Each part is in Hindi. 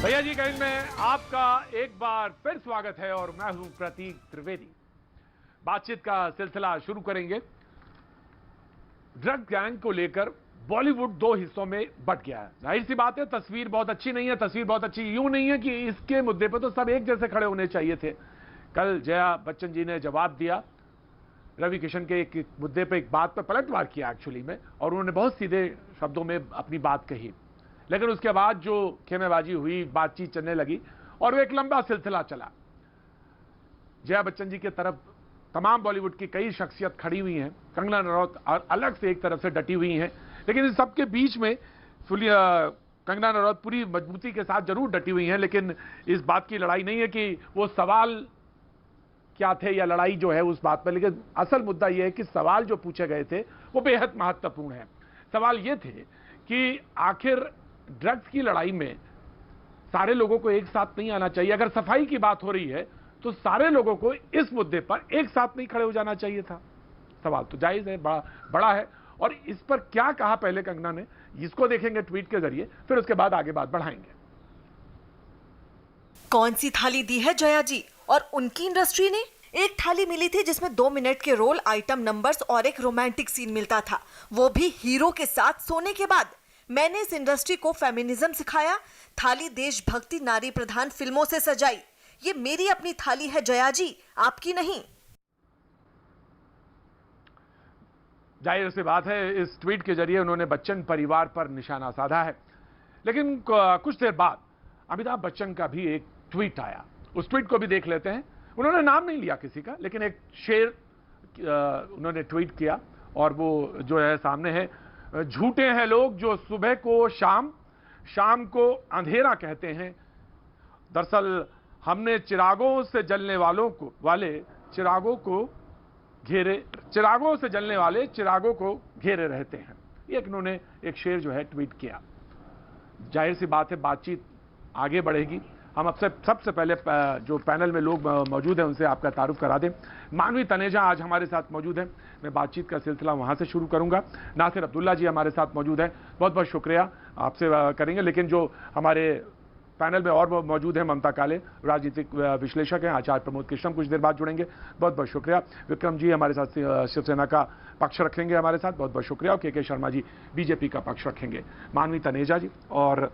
भैया जी कहीं में आपका एक बार फिर स्वागत है और मैं हूं प्रतीक त्रिवेदी। बातचीत का सिलसिला शुरू करेंगे। ड्रग गैंग को लेकर बॉलीवुड दो हिस्सों में बंट गया है। जाहिर सी बात है, तस्वीर बहुत अच्छी नहीं है। तस्वीर बहुत अच्छी यूं नहीं है कि इसके मुद्दे पर तो सब एक जैसे खड़े होने चाहिए थे। कल जया बच्चन जी ने जवाब दिया रवि किशन के एक मुद्दे पर, एक बात पर पलटवार किया एक्चुअली में, और उन्होंने बहुत सीधे शब्दों में अपनी बात कही। लेकिन उसके बाद जो खेमेबाजी हुई, बातचीत चलने लगी और वो एक लंबा सिलसिला चला। जया बच्चन जी की तरफ तमाम बॉलीवुड की कई शख्सियत खड़ी हुई हैं, कंगना रनौत अलग से एक तरफ से डटी हुई हैं, लेकिन इस सबके बीच में कंगना रनौत पूरी मजबूती के साथ जरूर डटी हुई हैं। लेकिन इस बात की लड़ाई नहीं है कि वो सवाल क्या थे या लड़ाई जो है उस बात पर, लेकिन असल मुद्दा यह है कि सवाल जो पूछे गए थे वो बेहद महत्वपूर्ण है। सवाल ये थे कि आखिर ड्रग्स की लड़ाई में सारे लोगों को एक साथ नहीं आना चाहिए। अगर सफाई की बात हो रही है तो सारे लोगों को इस मुद्दे पर एक साथ नहीं खड़े हो जाना चाहिए था। सवाल तो जायज है, बड़ा है। और इस पर क्या कहा पहले कंगना ने, इसको देखेंगे ट्वीट के जरिए, फिर उसके बाद आगे बात बढ़ाएंगे। कौन सी थाली दी है जया जी और उनकी इंडस्ट्री ने? एक थाली मिली थी जिसमें 2 मिनट के रोल, आइटम नंबर्स और एक रोमांटिक सीन मिलता था, वो भी हीरो के साथ सोने के बाद। मैंने इस इंडस्ट्री को फेमिनिज्म सिखाया, थाली देशभक्ति नारी प्रधान फिल्मों से सजाई। ये मेरी अपनी थाली है जया जी, आपकी नहीं। जाहिर सी बात है, इस ट्वीट के जरिए उन्होंने बच्चन परिवार पर निशाना साधा है। लेकिन कुछ देर बाद अमिताभ बच्चन का भी एक ट्वीट आया, उस ट्वीट को भी देख लेते हैं। उन्होंने नाम नहीं लिया किसी का, लेकिन एक शेर उन्होंने ट्वीट किया और वो जो है सामने है। झूठे हैं लोग जो सुबह को शाम, शाम को अंधेरा कहते हैं। दरअसल हमने चिरागों से जलने वाले चिरागों से जलने वाले चिरागों को घेरे रहते हैं। ये उन्होंने एक शेर जो है ट्वीट किया। जाहिर सी बात है, बातचीत आगे बढ़ेगी। हम अब सबसे पहले जो पैनल में लोग मौजूद हैं उनसे आपका तारुफ करा दें। मानवी तनेजा आज हमारे साथ मौजूद हैं। मैं बातचीत का सिलसिला वहां से शुरू करूंगा। नासिर अब्दुल्ला जी हमारे साथ मौजूद हैं, बहुत बहुत शुक्रिया, आपसे करेंगे। लेकिन जो हमारे पैनल में और मौजूद हैं, ममता काले राजनीतिक विश्लेषक हैं, आचार्य प्रमोद कृष्णम कुछ देर बाद जुड़ेंगे, बहुत बहुत शुक्रिया। विक्रम जी हमारे साथ शिवसेना का पक्ष रखेंगे हमारे साथ, बहुत बहुत शुक्रिया। और के शर्मा जी बीजेपी का पक्ष रखेंगे। मानवी तनेजा जी और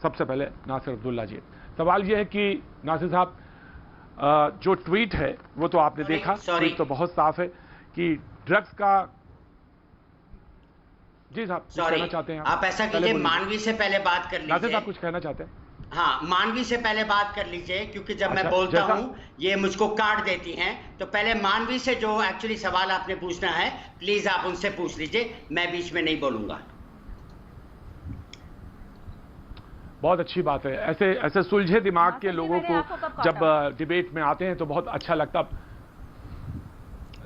सबसे पहले नासिर अब्दुल्ला जी। सवाल यह है कि नासिर साहब, जो ट्वीट है वो तो आपने देखा, ट्वीट तो बहुत साफ है कि ड्रग्स का। जी साहब कुछ कहना चाहते हैं? आप ऐसा कीजिए, मानवी से पहले बात कर लीजिए। नासिर साहब कुछ कहना चाहते हैं? हाँ, मानवी से पहले बात कर लीजिए, क्योंकि जब मैं बोलता हूँ ये मुझको काट देती हैं। तो पहले मानवी से जो एक्चुअली सवाल आपने पूछना है, प्लीज आप उनसे पूछ लीजिए, मैं बीच में नहीं बोलूंगा। बहुत अच्छी बात है। ऐसे सुलझे दिमाग के लोगों को जब डिबेट में आते हैं तो बहुत अच्छा लगता।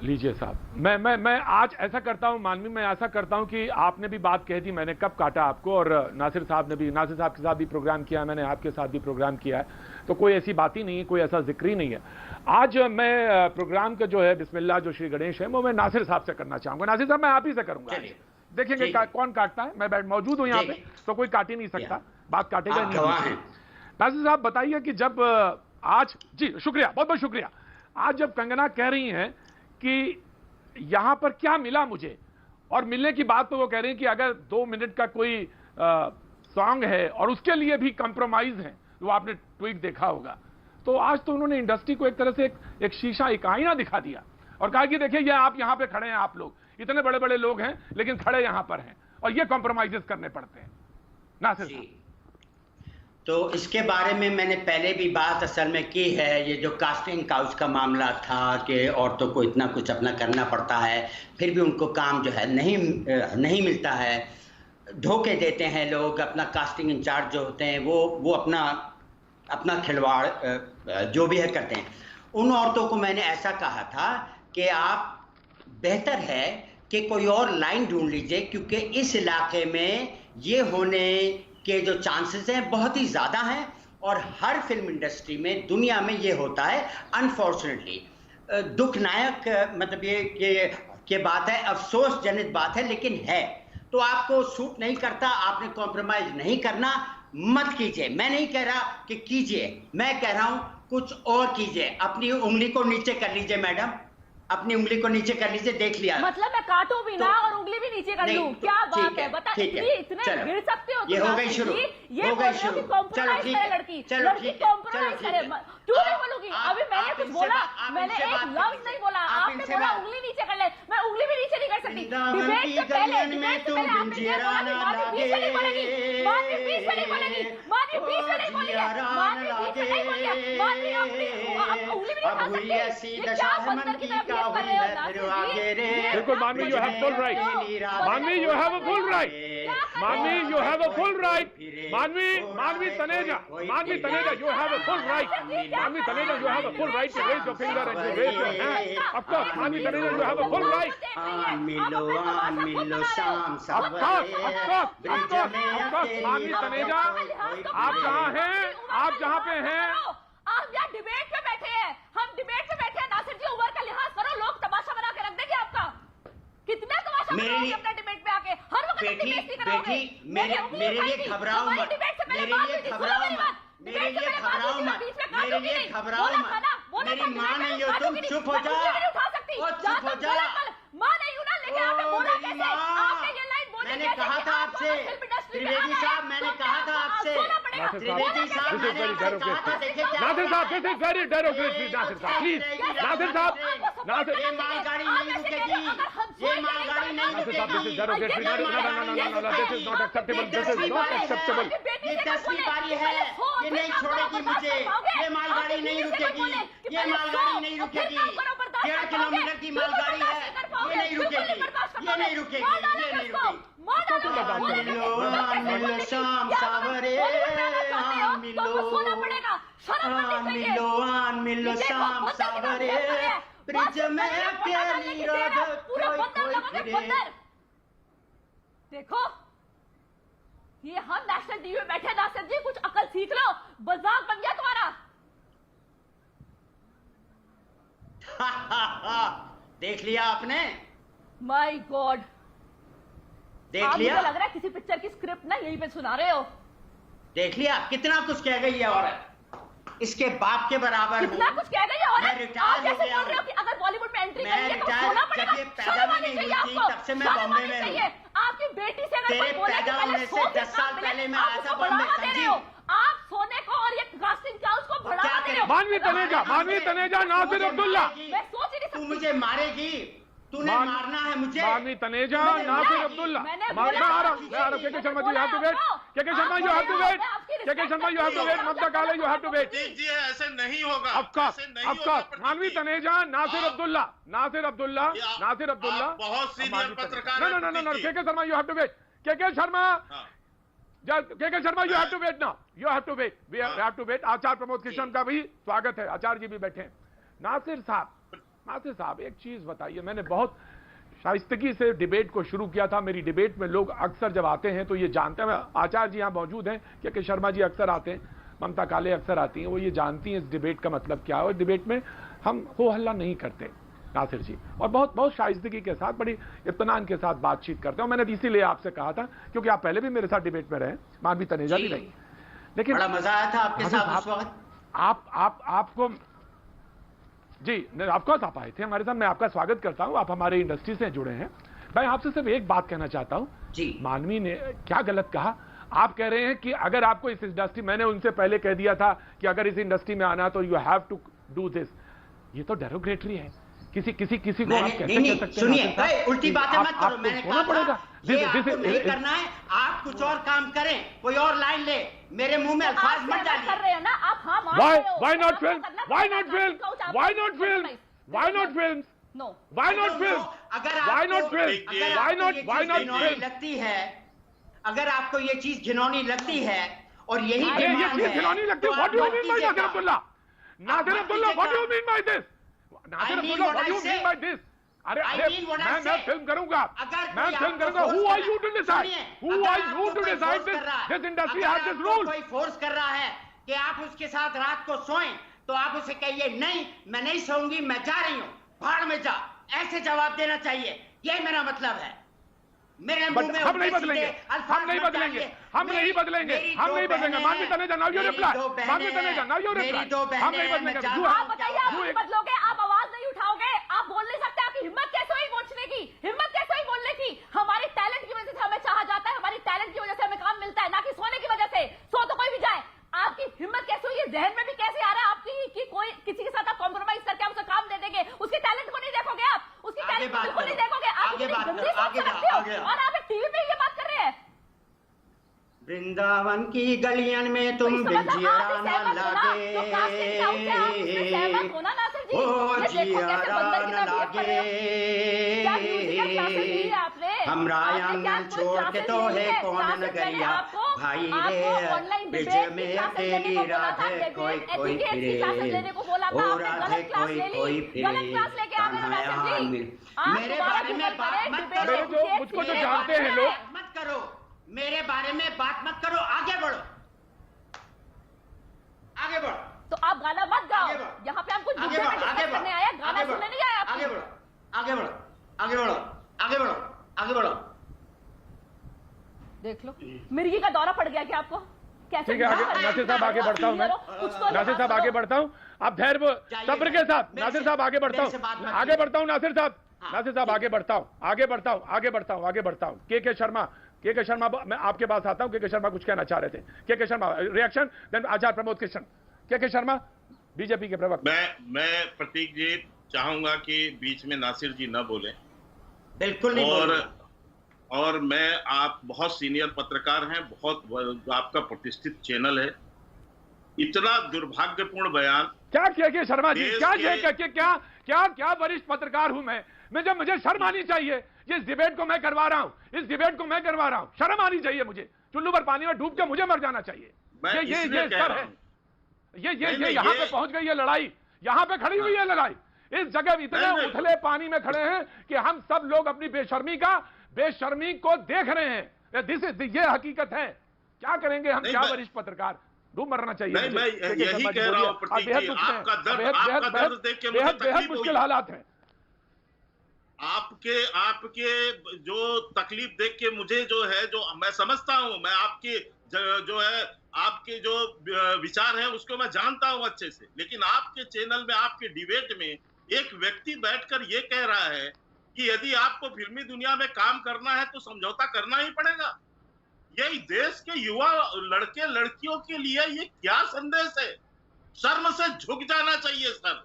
लीजिए साहब, मैं आज ऐसा करता हूं मानवी, मैं ऐसा करता हूं कि आपने भी बात कह दी, मैंने कब काटा आपको, और नासिर साहब के साथ भी प्रोग्राम किया, मैंने आपके साथ भी प्रोग्राम किया है, तो कोई ऐसी बात ही नहीं है, कोई ऐसा जिक्र ही नहीं है। आज मैं प्रोग्राम का जो है बिस्मिल्लाह जो श्री गणेश है वो मैं नासिर साहब से करना चाहूंगा। नासिर साहब, मैं आप ही से करूंगा, देखेंगे कौन काटता है। मैं मौजूद हूं यहाँ पे, तो कोई काट ही नहीं सकता, बात काटेगा नहीं। नासिर साहब बताइए कि जब आज, जी शुक्रिया, बहुत बहुत शुक्रिया। आज जब कंगना कह रही हैं कि यहां पर क्या मिला मुझे, और मिलने की बात तो वो कह रही हैं कि अगर 2 मिनट का कोई सॉन्ग है और उसके लिए भी कंप्रोमाइज है, वो आपने ट्वीट देखा होगा, तो आज तो उन्होंने इंडस्ट्री को एक तरह से एक शीशा, एक आईना दिखा दिया और कहा कि देखिए ये आप यहां पे खड़े हैं, आप लोग इतने बड़े बड़े लोग हैं लेकिन खड़े यहां पर हैं और ये कॉम्प्रोमाइजेस करने पड़ते हैं। नासिर साहब, तो इसके बारे में मैंने पहले भी बात असल में की है। ये जो कास्टिंग काउच का मामला था कि औरतों को इतना कुछ अपना करना पड़ता है, फिर भी उनको काम जो है नहीं मिलता है, धोखे देते हैं लोग। अपना कास्टिंग इंचार्ज जो होते हैं वो अपना खिलवाड़ जो भी है करते हैं। उन औरतों को मैंने ऐसा कहा था कि आप बेहतर है कि कोई और लाइन ढूंढ लीजिए, क्योंकि इस इलाके में ये होने के जो चांसेस हैं बहुत ही ज़्यादा हैं, और हर फिल्म इंडस्ट्री में दुनिया में ये होता है अनफॉर्चुनेटली। दुखनायक मतलब ये बात है, अफसोस जनित बात है, लेकिन है। तो आपको सूट नहीं करता, आपने कॉम्प्रोमाइज नहीं करना, मत कीजिए। मैं नहीं कह रहा कि कीजिए, मैं कह रहा हूं कुछ और कीजिए। अपनी उंगली को नीचे कर लीजिए मैडम, अपनी उंगली को नीचे कर लीजिए, देख लिया। मतलब मैं काटूं भी ना और उंगली भी नीचे कर लूं? क्या बात है, बता इतने गिर सकते हो? ये हो गई शुरू, ये बोल रहे हो कि कॉम्प्रोमाइज करे लड़की, लड़की कॉम्प्रोमाइज करे, क्यों नहीं बोलूंगी? अभी मैंने कुछ बोला, मैंने एक लफ्ज नहीं बोला, आपने बोला उंगली नीचे कर ले, मैं उंगली भी नीचे नहीं कर सकती। डिबेट से पहले आपने बीच में नहीं बोलेगी, मानवी बीच में नहीं बोलेगी, मानवी बीच में नहीं बोलेगी, मानवी बीच में नहीं बोलेगी, मानवी उंगली भी नहीं उठा सकती। ये क्या बंदर की तरफ कर रहे हो नासिर जी? बिल्कुल Manvi, you have full right, Manvi you have a full right, Manvi you have a full right, Manvi Taneja, you have a full right, Manvi Taneja, you have a full right to raise your finger and to raise your hand. Of course, Manvi Taneja, you have a full right. मिलो शाम सवेरे। Of course, Manvi Taneja, आप जहाँ हैं, आप जहाँ पे हैं, आप यहाँ डिबेट पे बैठे हैं, हम डिबेट पे बैठे हैं। नासिर जी, उम्र का लिहाज करो, लोग तमाशा बना के रख देंगे आपका। कितना तमाशा बनाओगे अपना डिबेट पे आके? हर वक्त अपनी बेइज्जती कराओगे। मेरे लिए घबराओ मत, मेरे लिए घबराओ मत, मेरे लिए घबराओ मत, मेरे लिए घबराओ मत। मेरी माँ नहीं हो तुम, चुप हो जा, चुप हो जा। माँ नहीं हूँ ना, लेकिन आपने बोला कैसे? आपने ये लाइन बोली मैंने कहा था आपसे, त्रिवेदी साहब, मैंने कहा था आपसे, त्रिवेदी साहब, मैंने आपसे कहा था। देखिए क्या नासिर साहब, this is very derogatory, Nasir साहब, प्लीज, नासिर साहब, ये मालगाड़ी नहीं रुकेगी, ये मालगाड़ी नहीं रुकेगी। this is derogatory, no, this is not acceptable, this is not acceptable. ये 10वीं बारी है, ये नहीं छोड़ेगी मुझे, ये मालगाड़ी नहीं रुकेगी, ये मालगाड़ी नहीं रुकेगी। 1.5 किलोमीटर की मालगाड़ी है, ये नहीं रुकेगी, ये नहीं रुकेगी, ये नहीं रुकेगी। मिलो शाम सवेरे, मिलो शाम सवेरे, ब्रिज में अकेली रात कोई फिरे। देखो, ये हम नेशनल टीवी में बैठे, नासिर जी कुछ अकल सीख लो, मजाक बन गया तुम्हारा। देख लिया आपने? माय गॉड, देख लिया? मुझे लग रहा है किसी पिक्चर की स्क्रिप्ट ना यहीं पे सुना रहे हो। देख लिया कितना कुछ कह गई है औरत, इसके बाप के बराबर कितना कुछ कह गई है औरत। मैं रिटायर हो गया हूं। कि अगर बॉलीवुड में एंट्री मैं करेंगे तो रिटायर, सोना पड़ेगा। जब ये पैदा भी नहीं हुई थी तब से मैं बॉम्बे में हूं। आपकी बेटी से अगर तेरे कोई बोले पैदा होने से 10 साल पहले मैं आया था बॉम्बे, समझी? आप सोने को और ये कास्टिंग काउच को बढ़ावा दे रहे हो। मानवी तनेजा, नासिर अब्दुल्ला, मैं सोच ही नहीं तू सकती। मुझे मारेगी, तूने मारना है मुझे। मानवी तनेजा, नासिर अब्दुल्ला, मैं आ रहा हूँ, के Sharma ji, you have to wait, के Sharma you have to wait, के Sharma you have to wait, ममता काले you have to wait। जी ऐसे नहीं होगा, Of course, मानवी तनेजा, नासिर अब्दुल्ला, बहुत सीनियर पत्रकार हैं। No, के Sharma you have to wait, के Sharma, you have to wait now, you have to wait, we have to wait। आचार्य प्रमोद कृष्ण का भी स्वागत है, आचार्य जी भी बैठे हैं। नासिर साहब एक चीज बताइए, मैंने बहुत शाइस्तगी से डिबेट को शुरू किया था। मेरी डिबेट में लोग अक्सर जब आते हैं तो ये जानते हैं, आचार्य जी यहाँ मौजूद हैं, के शर्मा जी अक्सर आते हैं, ममता काले अक्सर आती हैं, वो ये जानती हैं इस डिबेट का मतलब क्या है। और डिबेट में हम हो हल्ला नहीं करते नासिर जी, और बहुत शाइस्तगी के साथ, बड़ी इत्मीनान के साथ बातचीत करते हैं। मैंने इसीलिए आपसे कहा था क्योंकि आप पहले भी मेरे साथ डिबेट में रहे, मानवी तनेजा भी रही, लेकिन बड़ा मजा आया था आपके साथ उस वक्त। आपको जी, ऑफकोर्स आप आए थे हमारे साथ, मैं आपका स्वागत करता हूं, आप हमारे इंडस्ट्री से जुड़े हैं। मैं आपसे सिर्फ एक बात कहना चाहता हूं जी। मानवी ने क्या गलत कहा? आप कह रहे हैं कि अगर आपको इस इंडस्ट्री, मैंने उनसे पहले कह दिया था कि अगर इस इंडस्ट्री में आना तो you have to do this. ये तो डेरोगेटरी है, किसी को आप कैसे कह सकते हैं? सुनिए, उल्टी बातें मत करो। मैंने कहा पड़ेगा, ये आपको नहीं करना है, आप कुछ और काम करें, कोई और लाइन ले, मेरे मुंह में अल्फाज मत डालिए। कर रहे हैं ना आप। हाँ, Why not film? Why not film? Why not film? Why not film? No. Why not film? Why not film? Why not film? लगती है, अगर आपको ये चीज घिनौनी लगती है और यही ये चीज घिनौनी लगती है, what do you mean by Nasir Abdullah? Naser Abdullah, what do you mean by this? Naser Abdullah, what do you mean by this? अरे मैं फिल्म करूंगा, Who are you to decide? Who are you to decide this? This industry has this rule. कोई फोर्स कर रहा है कि आप उसके साथ रात को सोएं, तो आप उसे कहिए नहीं, मैं नहीं सोऊंगी, मैं जा रही हूं, भाड़ में जा, ऐसे जवाब देना चाहिए। यही मेरा मतलब है। मेरे मुंह में हम नहीं बदलेंगे, हम नहीं बदलेंगे, हम नहीं बदलेंगे, हम नहीं बदलेंगे। मानवी तनेजा, नाउ योर रिप्लाई। मानवी तनेजा, नाउ योर रिप्लाई। हम नहीं बदलेंगे। आप बताइए, आप नहीं बदलोगे, आप आवाज नहीं उठाओगे, आप बोल नहीं सकते। आपकी हिम्मत कैसे हुई पूछने की, हिम्मत कैसे हुई बोलने की? हमारी टैलेंट की वजह से हमें चाहा जाता है, हमारी टैलेंट की वजह से हमें काम मिलता है, ना कि सोने की वजह से। सो तो कोई भी जाए। आपकी हिम्मत कैसे हुई? ये जहन में भी कैसे आ रहा है आपकी कि कोई किसी के साथ आप कॉम्प्रोमाइज करके आप उसे काम दे देंगे? उसके टैलेंट को नहीं देखोगे आप, उसकी टैलेंट को बिल्कुल नहीं देखोगे। आप कितनी गंदी सोच से रखते हो और आप टीवी पे ये बात कर रहे हैं। वृंदावन की गलियन में तुम जियारा न लागे, ओ जियारा न लागे, हमरा आंगन छोड़ के तो है कौन नगरिया, भाई रे ब्रिज में अकेली राधे कोई कोई फिरे, ओ राधे कोई कोई फिरे, कन्हैया मिल। मेरे बारे में बात मत करो, मुझको जो जानते हैं लोग, मत करो मेरे बारे में बात मत करो, आगे बढ़ो, आगे बढ़ो। तो आप गाना मत गाओ, यहाँ पे हम कुछ मुद्दे पे डिस्कस करने आए, गाना सुनने नहीं आए। आगे बढ़ो, आगे बढ़ो, आगे बढ़ो, आगे बढ़ो, आगे बढ़ो। देख लो, मिर्गी का दौरा पड़ गया क्या आपको? कैसे? ठीक है, आगे नासिर साहब आगे बढ़ता हूँ मैं, नासिर साहब आगे बढ़ता हूँ। आप धैर्य सब्र के साथ, नासिर साहब आगे बढ़ता हूँ, आगे बढ़ता हूँ नासिर साहब, नासिर साहब आगे बढ़ता हूँ, आगे बढ़ता हूँ, आगे बढ़ता हूँ, आगे बढ़ता हूँ। के शर्मा, मैं आपके पास आता हूँ। के शर्मा कुछ कहना चाह रहे थे। के शर्मा रिएक्शन, देन आचार्य प्रमोद कृष्ण। के शर्मा बीजेपी के प्रवक्ता। मैं प्रतीक जी चाहूंगा कि बीच में नासिर जी न बोले। बिल्कुल नहीं। और मैं, आप बहुत सीनियर पत्रकार हैं, बहुत आपका प्रतिष्ठित चैनल है, इतना दुर्भाग्यपूर्ण बयान क्या के शर्मा जी, क्या वरिष्ठ पत्रकार हूं मैं जब मुझे शर्म आनी चाहिए। इस डिबेट को मैं करवा रहा हूं, शर्म आनी चाहिए मुझे। चुल्लू पर पानी में डूब के मुझे मर जाना चाहिए। ये स्तर है, ये यहाँ पे पहुंच गई है लड़ाई, यहाँ पे खड़ी हुई है लड़ाई। इस जगह इतने उथले पानी में खड़े हैं कि हम सब लोग अपनी बेशर्मी को देख रहे हैं। ये हकीकत है। क्या करेंगे हम, क्या वरिष्ठ पत्रकार, डूब मरना चाहिए। नहीं, मैं यही कह रहा हूं प्रतीक जी, आपका दर्द देख के मुझे बेहद मुश्किल हालात हैं। आपके जो तकलीफ देख के मुझे जो है, जो मैं समझता हूं, मैं आपके जो है, आपके जो विचार है उसको मैं जानता हूं अच्छे से। लेकिन आपके चैनल में, आपके डिबेट में एक व्यक्ति बैठकर ये कह रहा है कि यदि आपको फिल्मी दुनिया में काम करना है तो समझौता करना ही पड़ेगा। यही देश के युवा लड़के लड़कियों के लिए ये क्या संदेश है? शर्म से झुक जाना चाहिए सर।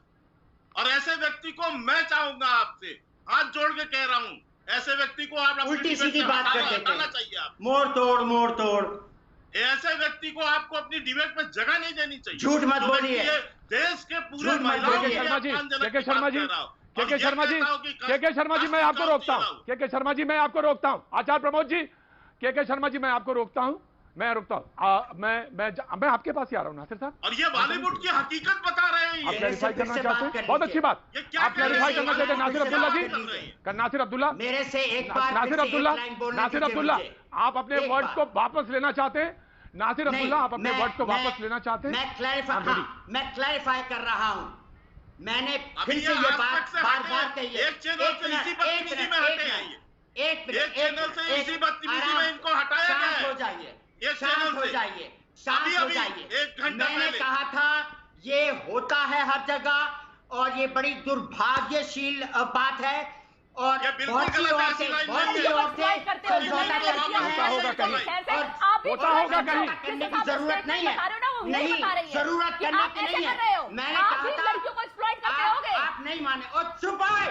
और ऐसे व्यक्ति को मैं चाहूंगा, आपसे हाथ जोड़ के कह रहा हूं, ऐसे व्यक्ति को आप उल्टी सीधी बात करते चाहिए। आप मोड़ तोड़ ऐसे व्यक्ति को आपको अपनी डिबेट में जगह नहीं देनी चाहिए। झूठ मत बोलिए। देश के पूरे महिलाओं के शर्मा जी मैं आपको रोकता हूँ। के शर्मा जी मैं आपको रोकता हूँ। आचार्य प्रमोद जी, के शर्मा जी मैं आपको रोकता हूँ। मैं मैं आपके पास ही आ रहा हूँ नासिर साहब। और ये बॉलीवुड की हकीकत बता रहे हैं। आप क्लैरिफाई करना चाहते हैं? बहुत अच्छी बात। आप क्लैरिफाई करना चाहते हैं नासिर अब्दुल्ला जी? नासिर अब्दुल्ला, मेरे से एक बार नासिर अब्दुल्ला, आप अपने वर्ड्स को वापस लेना चाहते हैं? नासिर अब्दुल्ला, आप अपने वर्ड्स को वापस लेना चाहते हैं? मैं क्लैरिफाई कर रहा हूं। मैंने फिर से ये बात बार कही है। एक चैनल से इसी बदतमीजी में हटे हैं ये। एक चैनल से इसी बदतमीजी में इनको हटाया गया है। शांत हो जाइए, एक शांत चैनल हो से जाइए, शांत हो जाइए। 1 घंटा मैंने पहले कहा था ये होता है हर जगह और ये बड़ी दुर्भाग्यशील बात है। और ये बिल्कुल गलत है। बहुत सी औरतें होता होगा कहीं, करने की जरूरत नहीं है। नहीं, जरूरत करने की नहीं है। मैंने कहा था लड़कियों को एक्सप्लॉइट करते होगे। आप नहीं माने और चुप आए।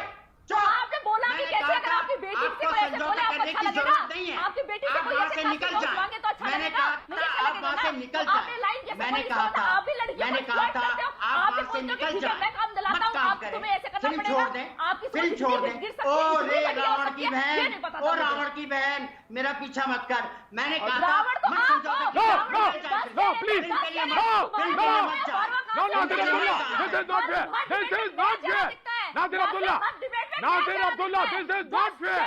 आपने बोला कि कैसे अगर आपकी बेटी से कोई ऐसे बोले आपको अच्छा लगेगा? आपकी बेटी से कोई ऐसे निकल जाए। मांगे तो अच्छा मैंने लगेगा? कहा था आप वहां से निकल जाए। आपने लाइन कैसे मैंने बोली? कहा था आप भी लड़कियों को एक्सप्लॉइट करते हो। आप वहां से निकल जाए। मैं काम दिलाता हूं, आप तुम्हें ऐसे करना फिल्म पड़ेगा। छोड़ दें, आपकी फिल्म छोड़ दें। ओ रे रावण की ये बहन, नहीं पता ओ था रावण की बहन, मेरा पीछा मत कर। मैंने कहा था रावण तो मत आप समझौता हो। कर। No, please, no, Nasir Abdullah, this is not fair. This is not fair. Nasir Abdullah, Nasir Abdullah, this is not fair.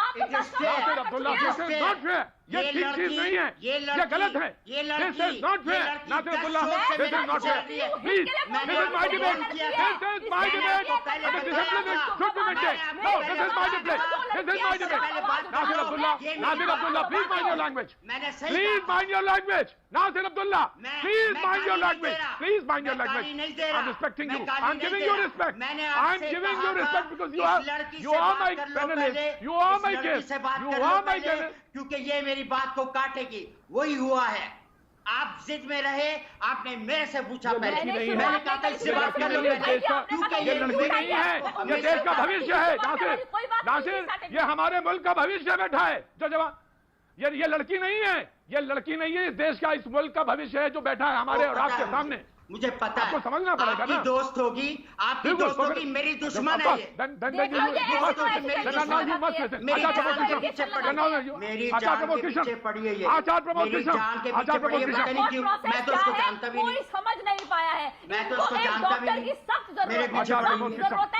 Nasir Abdullah, this is not fair. ये ठीक चीज नहीं है, ये गलत है। This is not fair. Nasir Abdullah, this is not fair. Please, this is my debate. This is my debate. The discipline should be maintained. No, this is my debate. This is Mind my debate. Nasir Abdullah, please mind your language. Please mind your language. Nasir Abdullah, please mind your language. Please mind your language. I'm respecting you. I'm giving you respect. I'm giving you respect because you are my panelist. You are my guest. You are my guest. क्योंकि ये मेरी बात को काटेगी, वही हुआ है। आप जिद में रहे, आपने मेरे से पूछा पहले, मैंने कहा था इससे बात कर लो पहले, क्योंकि ये लड़की नहीं है, ये देश का भविष्य है। नासिर, ये हमारे मुल्क का भविष्य बैठा है जो जवान, ये लड़की नहीं है, ये लड़की नहीं है, इस देश का, इस मुल्क का भविष्य है जो बैठा है हमारे और आपके सामने। मुझे पता है, समझना पड़ेगा ना। आपकी दोस्त होगी, आपकी दोस्त होगी, मेरी दुश्मन है ये। आचार प्रमोद कृष्ण, मैं तो उसको जानता भी नहीं, समझ नहीं पाया है, मैं तो उसको जानता भी नहीं, मेरे पीछे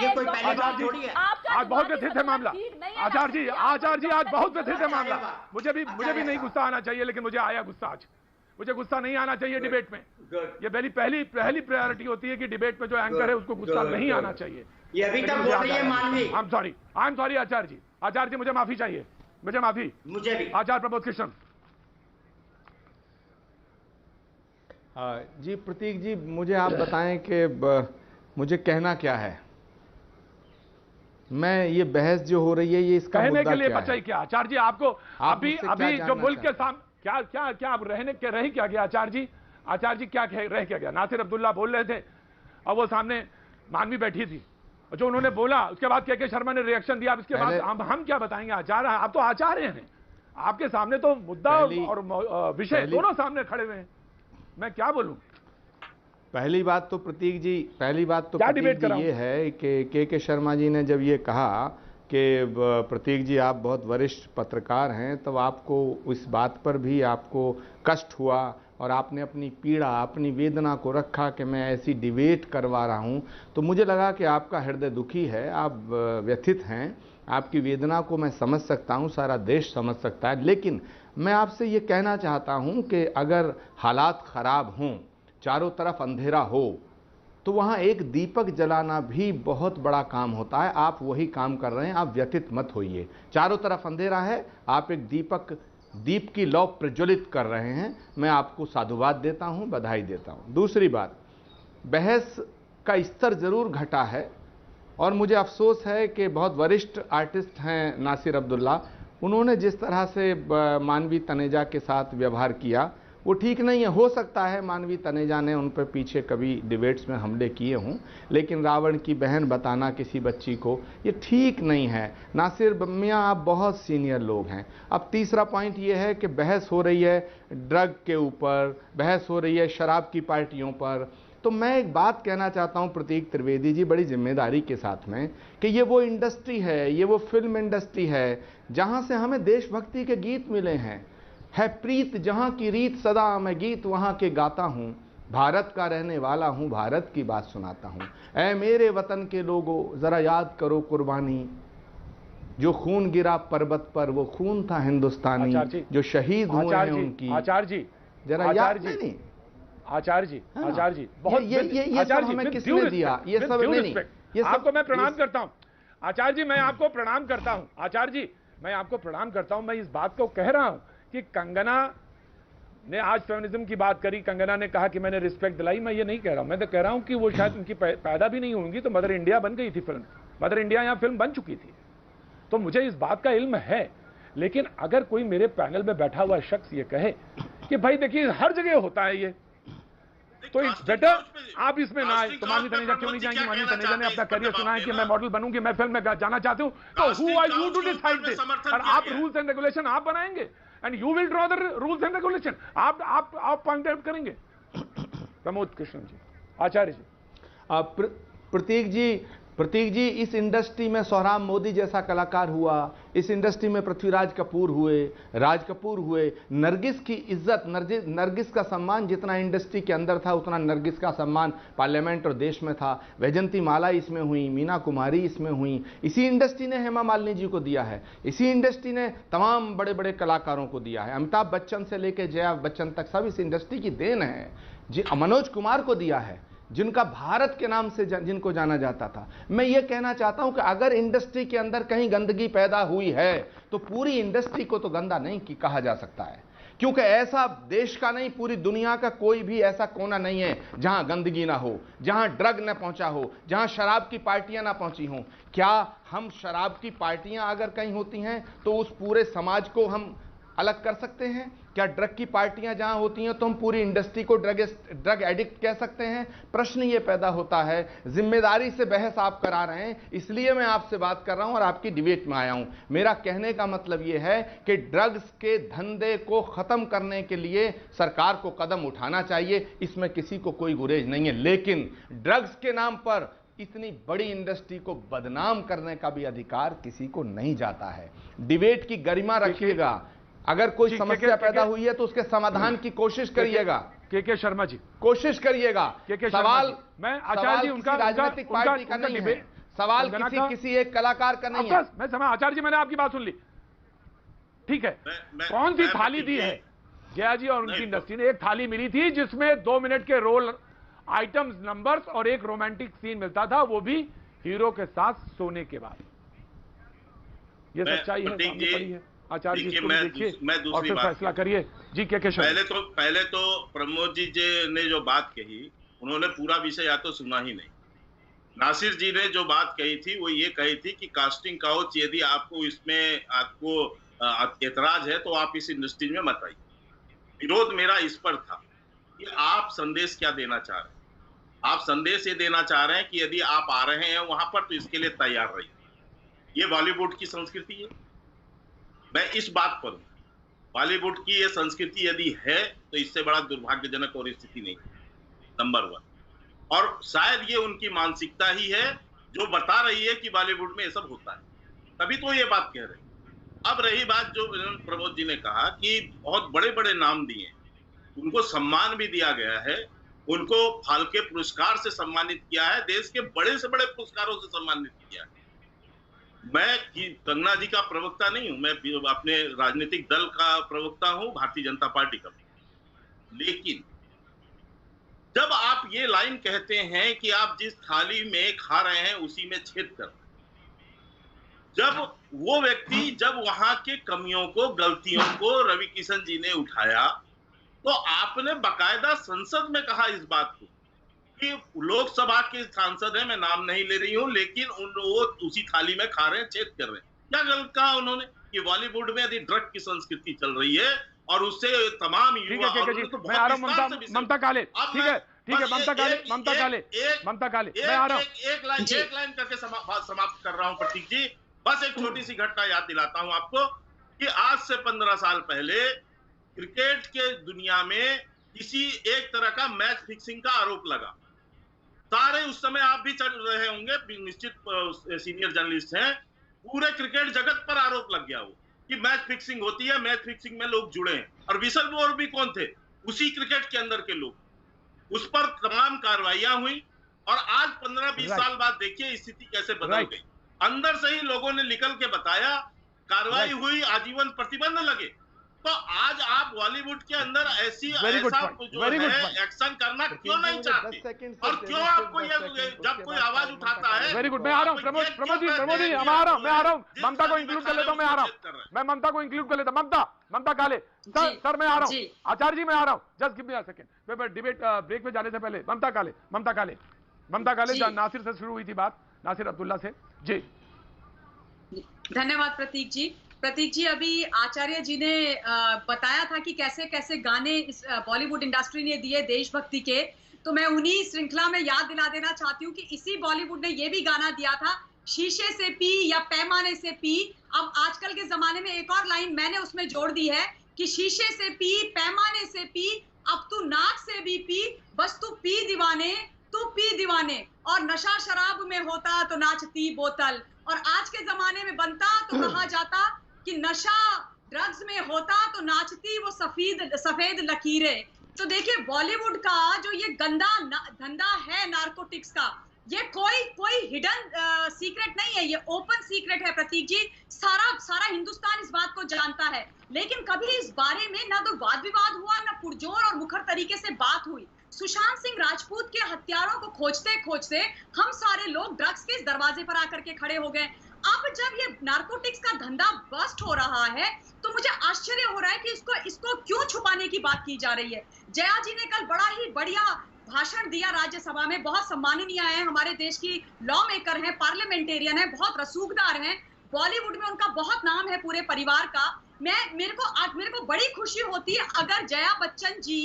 ये कोई पहली बात थोड़ी है। आज बहुत व्यथित है मामला आचार्य जी, आज बहुत व्यथित है मामला। मुझे भी नहीं गुस्सा आना चाहिए, लेकिन मुझे आया गुस्सा आज। मुझे गुस्सा नहीं आना चाहिए डिबेट में। ये पहली प्रायोरिटी होती है कि डिबेट में जो एंकर है उसको गुस्सा नहीं आना चाहिए। ये अभी तक बोल रही है मानवी। आई एम सॉरी आचार्य जी, मुझे माफी चाहिए, मुझे माफी। मुझे भी। आचार्य प्रमोद कृष्ण जी। प्रतीक जी, मुझे आप बताएं कि मुझे कहना क्या है। मैं ये बहस जो हो रही है, ये इसका कहने मुद्दा के लिए क्या बचा ही क्या आचार्य जी? आपको अभी जो मुल्क के सामने क्या आप रह क्या गया आचार्य जी? आचार्य जी क्या रह क्या गया? नासिर अब्दुल्ला बोल रहे थे और वो सामने मानवी बैठी थी, जो उन्होंने बोला उसके बाद के शर्मा ने रिएक्शन दिया। इसके बाद हम क्या बताएंगे? आचार्य, आप तो आचार्य हैं, आपके सामने तो मुद्दा और विषय दोनों सामने खड़े हुए हैं, मैं क्या बोलूं? पहली बात तो प्रतीक जी, ये है कि के शर्मा जी ने जब ये कहा कि प्रतीक जी आप बहुत वरिष्ठ पत्रकार हैं, तब आपको इस बात पर भी आपको कष्ट हुआ और आपने अपनी पीड़ा, अपनी वेदना को रखा कि मैं ऐसी डिबेट करवा रहा हूं, तो मुझे लगा कि आपका हृदय दुखी है, आप व्यथित हैं। आपकी वेदना को मैं समझ सकता हूं, सारा देश समझ सकता है, लेकिन मैं आपसे ये कहना चाहता हूं कि अगर हालात ख़राब हों, चारों तरफ अंधेरा हो, तो वहाँ एक दीपक जलाना भी बहुत बड़ा काम होता है। आप वही काम कर रहे हैं, आप व्यथित मत होइए। चारों तरफ अंधेरा है, आप एक दीप की लौ प्रज्वलित कर रहे हैं। मैं आपको साधुवाद देता हूं, बधाई देता हूं। दूसरी बात, बहस का स्तर जरूर घटा है और मुझे अफसोस है कि बहुत वरिष्ठ आर्टिस्ट हैं नासिर अब्दुल्ला, उन्होंने जिस तरह से मानवी तनेजा के साथ व्यवहार किया वो ठीक नहीं है। हो सकता है मानवी तनेजा ने उन पर पीछे कभी डिबेट्स में हमले किए हों, लेकिन रावण की बहन बताना किसी बच्ची को, ये ठीक नहीं है। नासिर मियाँ, आप बहुत सीनियर लोग हैं। अब तीसरा पॉइंट ये है कि बहस हो रही है ड्रग के ऊपर, बहस हो रही है शराब की पार्टियों पर। तो मैं एक बात कहना चाहता हूँ प्रतीक त्रिवेदी जी, बड़ी जिम्मेदारी के साथ में, कि ये वो इंडस्ट्री है, ये वो फिल्म इंडस्ट्री है जहाँ से हमें देशभक्ति के गीत मिले हैं। है प्रीत जहाँ की रीत सदा, मैं गीत वहाँ के गाता हूँ, भारत का रहने वाला हूँ, भारत की बात सुनाता हूँ। ऐ मेरे वतन के लोगों, ज़रा याद करो कुर्बानी, जो खून गिरा पर्वत पर वो खून था हिंदुस्तानी, जो शहीद हुए हैं उनकी। आचार्य जी, जरा याद नहीं? आचार्य जी, बहुत ये सब हमें किसने दिया? ये सब नहीं, ये आपको मैं प्रणाम करता हूँ आचार्य जी, मैं आपको प्रणाम करता हूँ आचार्य जी, मैं आपको प्रणाम करता हूँ। मैं इस बात को कह रहा हूँ कि कंगना ने आज फेमिनिज्म की बात करी, कंगना ने कहा कि मैंने रिस्पेक्ट दिलाई। मैं ये नहीं कह रहा हूं, मैं तो कह रहा हूं कि वो शायद उनकी पैदा भी नहीं होंगी तो मदर इंडिया बन गई थी फिल्म, मदर इंडिया यहां फिल्म बन चुकी थी। तो मुझे इस बात का इल्म है, लेकिन अगर कोई मेरे पैनल में बैठा हुआ शख्स ये कहे कि भाई देखिए हर जगह होता है ये, तो इट्स बेटर आप इसमें ना आए। तो मानवी तनेजा क्यों नहीं जाएंगी? मानवी तनेजा ने अपना करियर सुना है कि मैं मॉडल बनूंगी, मैं फिल्म में जाना चाहती हूँ, तो who are you to decide this? और आप रूल्स एंड रेगुलेशन आप बनाएंगे and you will draw the rules and regulation, आप पॉइंट आउट करेंगे। प्रमोद कृष्ण जी, आचार्य जी। प्रतीक जी, इस इंडस्ट्री में सोहराब मोदी जैसा कलाकार हुआ, इस इंडस्ट्री में पृथ्वीराज कपूर हुए, राज कपूर हुए। नरगिस की इज्जत, नरगिस का सम्मान जितना इंडस्ट्री के अंदर था उतना नरगिस का सम्मान पार्लियामेंट और देश में था। वैजंती माला इसमें हुई, मीना कुमारी इसमें हुई। इसी इंडस्ट्री ने हेमा मालिनी जी को दिया है, इसी इंडस्ट्री ने तमाम बड़े बड़े कलाकारों को दिया है। अमिताभ बच्चन से लेकर जया बच्चन तक सब इस इंडस्ट्री की देन है। जी, मनोज कुमार को दिया है, जिनका भारत के नाम से जिनको जाना जाता था। मैं ये कहना चाहता हूं कि अगर इंडस्ट्री के अंदर कहीं गंदगी पैदा हुई है तो पूरी इंडस्ट्री को तो गंदा नहीं कहा जा सकता है, क्योंकि ऐसा देश का नहीं, पूरी दुनिया का कोई भी ऐसा कोना नहीं है जहां गंदगी ना हो, जहां ड्रग न पहुंचा हो, जहां शराब की पार्टियां ना पहुंची हों। क्या हम शराब की पार्टियां अगर कहीं होती हैं तो उस पूरे समाज को हम अलग कर सकते हैं? क्या ड्रग की पार्टियां जहां होती हैं तो हम पूरी इंडस्ट्री को ड्रग एडिक्ट कह सकते हैं? प्रश्न ये पैदा होता है। जिम्मेदारी से बहस आप करा रहे हैं, इसलिए मैं आपसे बात कर रहा हूं और आपकी डिबेट में आया हूं। मेरा कहने का मतलब यह है कि ड्रग्स के धंधे को खत्म करने के लिए सरकार को कदम उठाना चाहिए, इसमें किसी को कोई गुरेज नहीं है, लेकिन ड्रग्स के नाम पर इतनी बड़ी इंडस्ट्री को बदनाम करने का भी अधिकार किसी को नहीं जाता है। डिबेट की गरिमा रखिएगा। अगर कोई समस्या पैदा हुई है तो उसके समाधान की कोशिश करिएगा। के शर्मा जी, कोशिश करिएगा। सवाल मैं आचार्य जी उनका राजनीतिक पार्टी का नहीं है, सवाल किसी एक कलाकार का नहीं है। मैं समझ, आचार्य जी मैंने आपकी बात सुन ली, ठीक है। कौन सी थाली दी है जया जी और उनकी इंडस्ट्री ने? एक थाली मिली थी जिसमें 2 मिनट के रोल आइटम्स नंबर्स और एक रोमांटिक सीन मिलता था, वो भी हीरो के साथ सोने के बाद। ये सच्चाई है, सामने पड़ी है। आचार्य जी देखिए और फिर फैसला करिए जी। क्या पहले तो प्रमोद जी ने जो बात कही, उन्होंने पूरा विषय या तो सुना ही नहीं। नासिर जी ने जो बात कही थी वो ये कही थी कि कास्टिंग काउच, यदि आपको इसमें आपको एतराज है तो आप इस इंडस्ट्री में मत आइए। विरोध मेरा इस पर था कि आप संदेश क्या देना चाह रहे हैं। आप संदेश ये देना चाह रहे हैं कि यदि आप आ रहे हैं वहां पर तो इसके लिए तैयार रहिए। ये बॉलीवुड की संस्कृति है, मैं इस बात पर हूं। बॉलीवुड की ये संस्कृति यदि है तो इससे बड़ा दुर्भाग्यजनक और स्थिति नहीं, नंबर 1। और शायद ये उनकी मानसिकता ही है जो बता रही है कि बॉलीवुड में ये सब होता है, तभी तो ये बात कह रहे हैं। अब रही बात जो प्रमोद जी ने कहा कि बहुत बड़े बड़े नाम दिए, उनको सम्मान भी दिया गया है, उनको फाल्के पुरस्कार से सम्मानित किया है, देश के बड़े से बड़े पुरस्कारों से सम्मानित किया है। मैं कंगना जी का प्रवक्ता नहीं हूं, मैं अपने राजनीतिक दल का प्रवक्ता हूं, भारतीय जनता पार्टी का। लेकिन जब आप ये लाइन कहते हैं कि आप जिस थाली में खा रहे हैं उसी में छेद कर, जब वो व्यक्ति जब वहां के कमियों को, गलतियों को रवि किशन जी ने उठाया तो आपने बाकायदा संसद में कहा इस बात को कि लोकसभा के सांसद हैं, मैं नाम नहीं ले रही हूं, लेकिन वो उसी थाली में खा रहे हैं, छेद कर रहे हैं। क्या गलत कहा उन्होंने कि बॉलीवुड में यदि ड्रग की संस्कृति चल रही है और उससे तमाम युवा, मैं आ रहा हूं ममता काले, ठीक है ममता काले, मैं आ रहा हूं। एक लाइन करके समाप्त कर रहा हूं प्रतीक जी। बस एक छोटी सी घटना याद दिलाता हूं आपको कि आज से 15 साल पहले क्रिकेट के दुनिया में किसी एक तरह का मैच फिक्सिंग का आरोप लगा। सारे उस समय आप भी चल रहे होंगे, निश्चित सीनियर जर्नलिस्ट हैं, पूरे क्रिकेट जगत पर आरोप लग गया वो कि मैच फिक्सिंग होती है, मैच फिक्सिंग में लोग जुड़े हैं। और विसल ब्लोअर भी कौन थे? उसी क्रिकेट के अंदर के लोग। उस पर तमाम कार्रवाइयां हुई और आज 15-20 साल बाद देखिए स्थिति कैसे बदल गई। अंदर से ही लोगों ने निकल के बताया, कार्रवाई हुई, आजीवन प्रतिबंध लगे। तो आज आप बॉलीवुड के अंदर ऐसी एक्शन करना क्यों नहीं चाहते? और क्यों आपको ये जब कोई आवाज उठाता है? वेरी गुड, मैं आ रहा हूं प्रमोद जी, मैं आ रहा हूं। ममता को इंक्लूड कर लेता हूं, मैं आ रहा हूं। मैं ममता को इंक्लूड कर लेता हूं। ममता काले सर मैं आ रहा हूं। आचार्य जी मैं आ रहा हूं, just give me a second. Debate break में जाने से पहले ममता काले नासिर से शुरू हुई थी बात, नासिर अब्दुल्ला से जी। धन्यवाद प्रतीक जी, अभी आचार्य जी ने बताया था कि कैसे कैसे गाने इस बॉलीवुड इंडस्ट्री ने दिए देशभक्ति के, तो मैं उन्हीं श्रृंखला में याद दिला देना चाहती हूँ कि इसी बॉलीवुड ने ये भी गाना दिया था, शीशे से पी या पैमाने से पी। अब आजकल के जमाने में एक और लाइन मैंने उसमें जोड़ दी है कि शीशे से पी, पैमाने से पी, अब तू नाक से भी पी, बस तू पी दीवाने, और नशा शराब में होता तो नाचती बोतल। और आज के जमाने में बनता तो कहा जाता कि नशा ड्रग्स में होता तो नाचती वो सफेद लकीरें। तो देखिए बॉलीवुड का जो ये गंदा धंधा है नारकोटिक्स का, ये कोई हिडन सीक्रेट नहीं है, ये ओपन सीक्रेट है प्रतीक जी। सारा हिंदुस्तान इस बात को जानता है, लेकिन कभी इस बारे में ना तो वाद विवाद हुआ, ना पुरजोर और मुखर तरीके से बात हुई। सुशांत सिंह राजपूत के हत्यारों को खोजते खोजते हम सारे लोग ड्रग्स के इस दरवाजे पर आकर के खड़े हो गए। अब जब ये नारकोटिक्स का धंधा बस्ट हो रहा है तो मुझे आश्चर्य हो रहा है कि इसको क्यों छुपाने की बात की जा रही है। जया जी ने कल बड़ा ही बढ़िया भाषण दिया राज्यसभा में, बहुत सम्माननीय है, हमारे देश की लॉ मेकर हैं, पार्लियामेंटेरियन है, बहुत रसूखदार हैं, बॉलीवुड में उनका बहुत नाम है पूरे परिवार का। मेरे को बड़ी खुशी होती है अगर जया बच्चन जी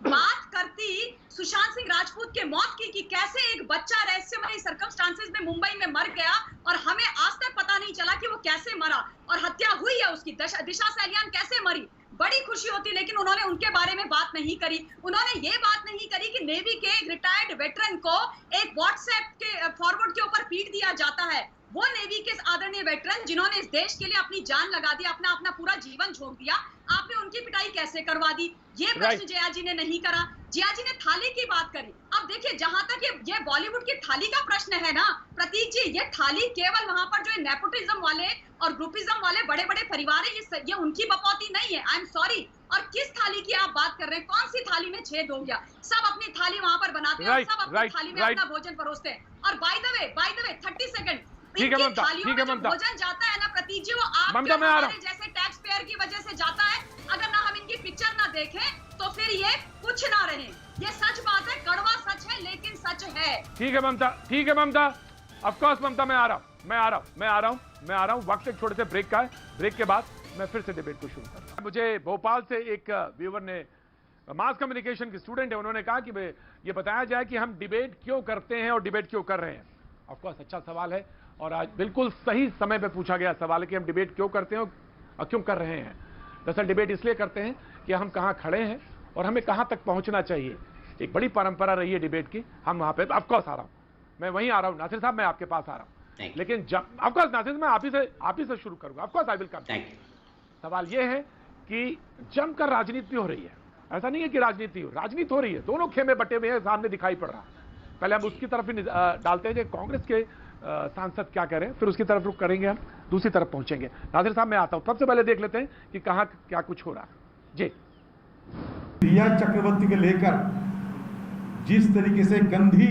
बात करती सुशांत सिंह राजपूत के मौत की, कि कैसे एक बच्चा रहस्यमयी सर्कमस्टांसेस में मुंबई में मर गया और हमें आज तक पता नहीं चला कि वो कैसे मरा और हत्या हुई है उसकी, दिशा सैलियान कैसे मरी। बड़ी खुशी होती, लेकिन उन्होंने उनके बारे में बात नहीं करी। उन्होंने ये बात नहीं करी कि नेवी के एक रिटायर्ड वेटरन को एक व्हाट्सएप के फॉरवर्ड के ऊपर पीट दिया जाता है। वो नेवी के आदरणीय वेटरन जिन्होंने इस देश के लिए अपनी जान लगा दी, अपना पूरा जीवन झोंक दिया, आपने उनकी पिटाई कैसे करवा दी? ये प्रश्न जया जी ने नहीं करा। जया जी ने थाली की बात करी। अब देखिए, जहां तक ये बॉलीवुड की थाली का प्रश्न है ना प्रतीक जी, ये थाली केवल वहां पर जो नेपोटिज्म वाले और ग्रुपिज्म वाले बड़े बड़े परिवार है, ये उनकी बपौती नहीं है। I am sorry. और किस थाली की आप बात कर रहे हैं? कौन सी थाली में छेद हो गया? सब अपनी थाली वहां पर बनाते हैं, सब अपनी थाली में अपना भोजन परोसते हैं। और बाय द वे 30 सेकंड, ठीक है ममता, ठीक है ममता, भोजन जाता है ना प्रतीक जी, वो आपके जैसे टैक्स पेयर की वजह से जाता है। अगर ना हम इनकी पिक्चर ना देखें तो फिर ये कुछ ना रहे। ये सच बात है, कड़वा सच है, लेकिन सच है। ठीक है ममता, ठीक है ममता, ऑफ कोर्स ममता, मैं आ रहा हूं। वक्त एक छोटे से ब्रेक का है। ब्रेक के बाद मैं फिर से डिबेट को शुरू करूंगा। मुझे भोपाल से एक व्यूअर ने, मास कम्युनिकेशन के स्टूडेंट है, उन्होंने कहा कि ये बताया जाए कि हम डिबेट क्यों करते हैं और डिबेट क्यों कर रहे हैं। ऑफ कोर्स अच्छा सवाल है और आज बिल्कुल सही समय पे पूछा गया सवाल है कि हम डिबेट क्यों करते हैं और क्यों कर रहे हैं। दरअसल डिबेट इसलिए करते हैं कि हम कहां खड़े हैं और हमें कहां तक पहुंचना चाहिए। एक बड़ी परंपरा रही है डिबेट की, हम वहां पे ऑफ कोर्स आ रहा हूं, मैं वहीं आ रहा हूं। नासिर साहब, मैं आपके पास आ रहा हूं, लेकिन जब ऑफ कोर्स नासिर, मैं आप ही से शुरू करूंगा। Of course I will come. सवाल यह है कि जमकर राजनीति हो रही है। ऐसा नहीं है कि राजनीति हो रही है, दोनों खेमे बटे हुए हैं, सामने दिखाई पड़ रहा है। पहले हम उसकी तरफ ही डालते हैं कि कांग्रेस के सांसद क्या करें, फिर उसकी तरफ रुख करेंगे, हम दूसरी तरफ पहुंचेंगे। नासिर साहब, मैं आता हूं, सबसे पहले देख लेते हैं कि कहां क्या कुछ हो रहा है। जी, रिया चक्रवर्ती को लेकर जिस तरीके से गंदी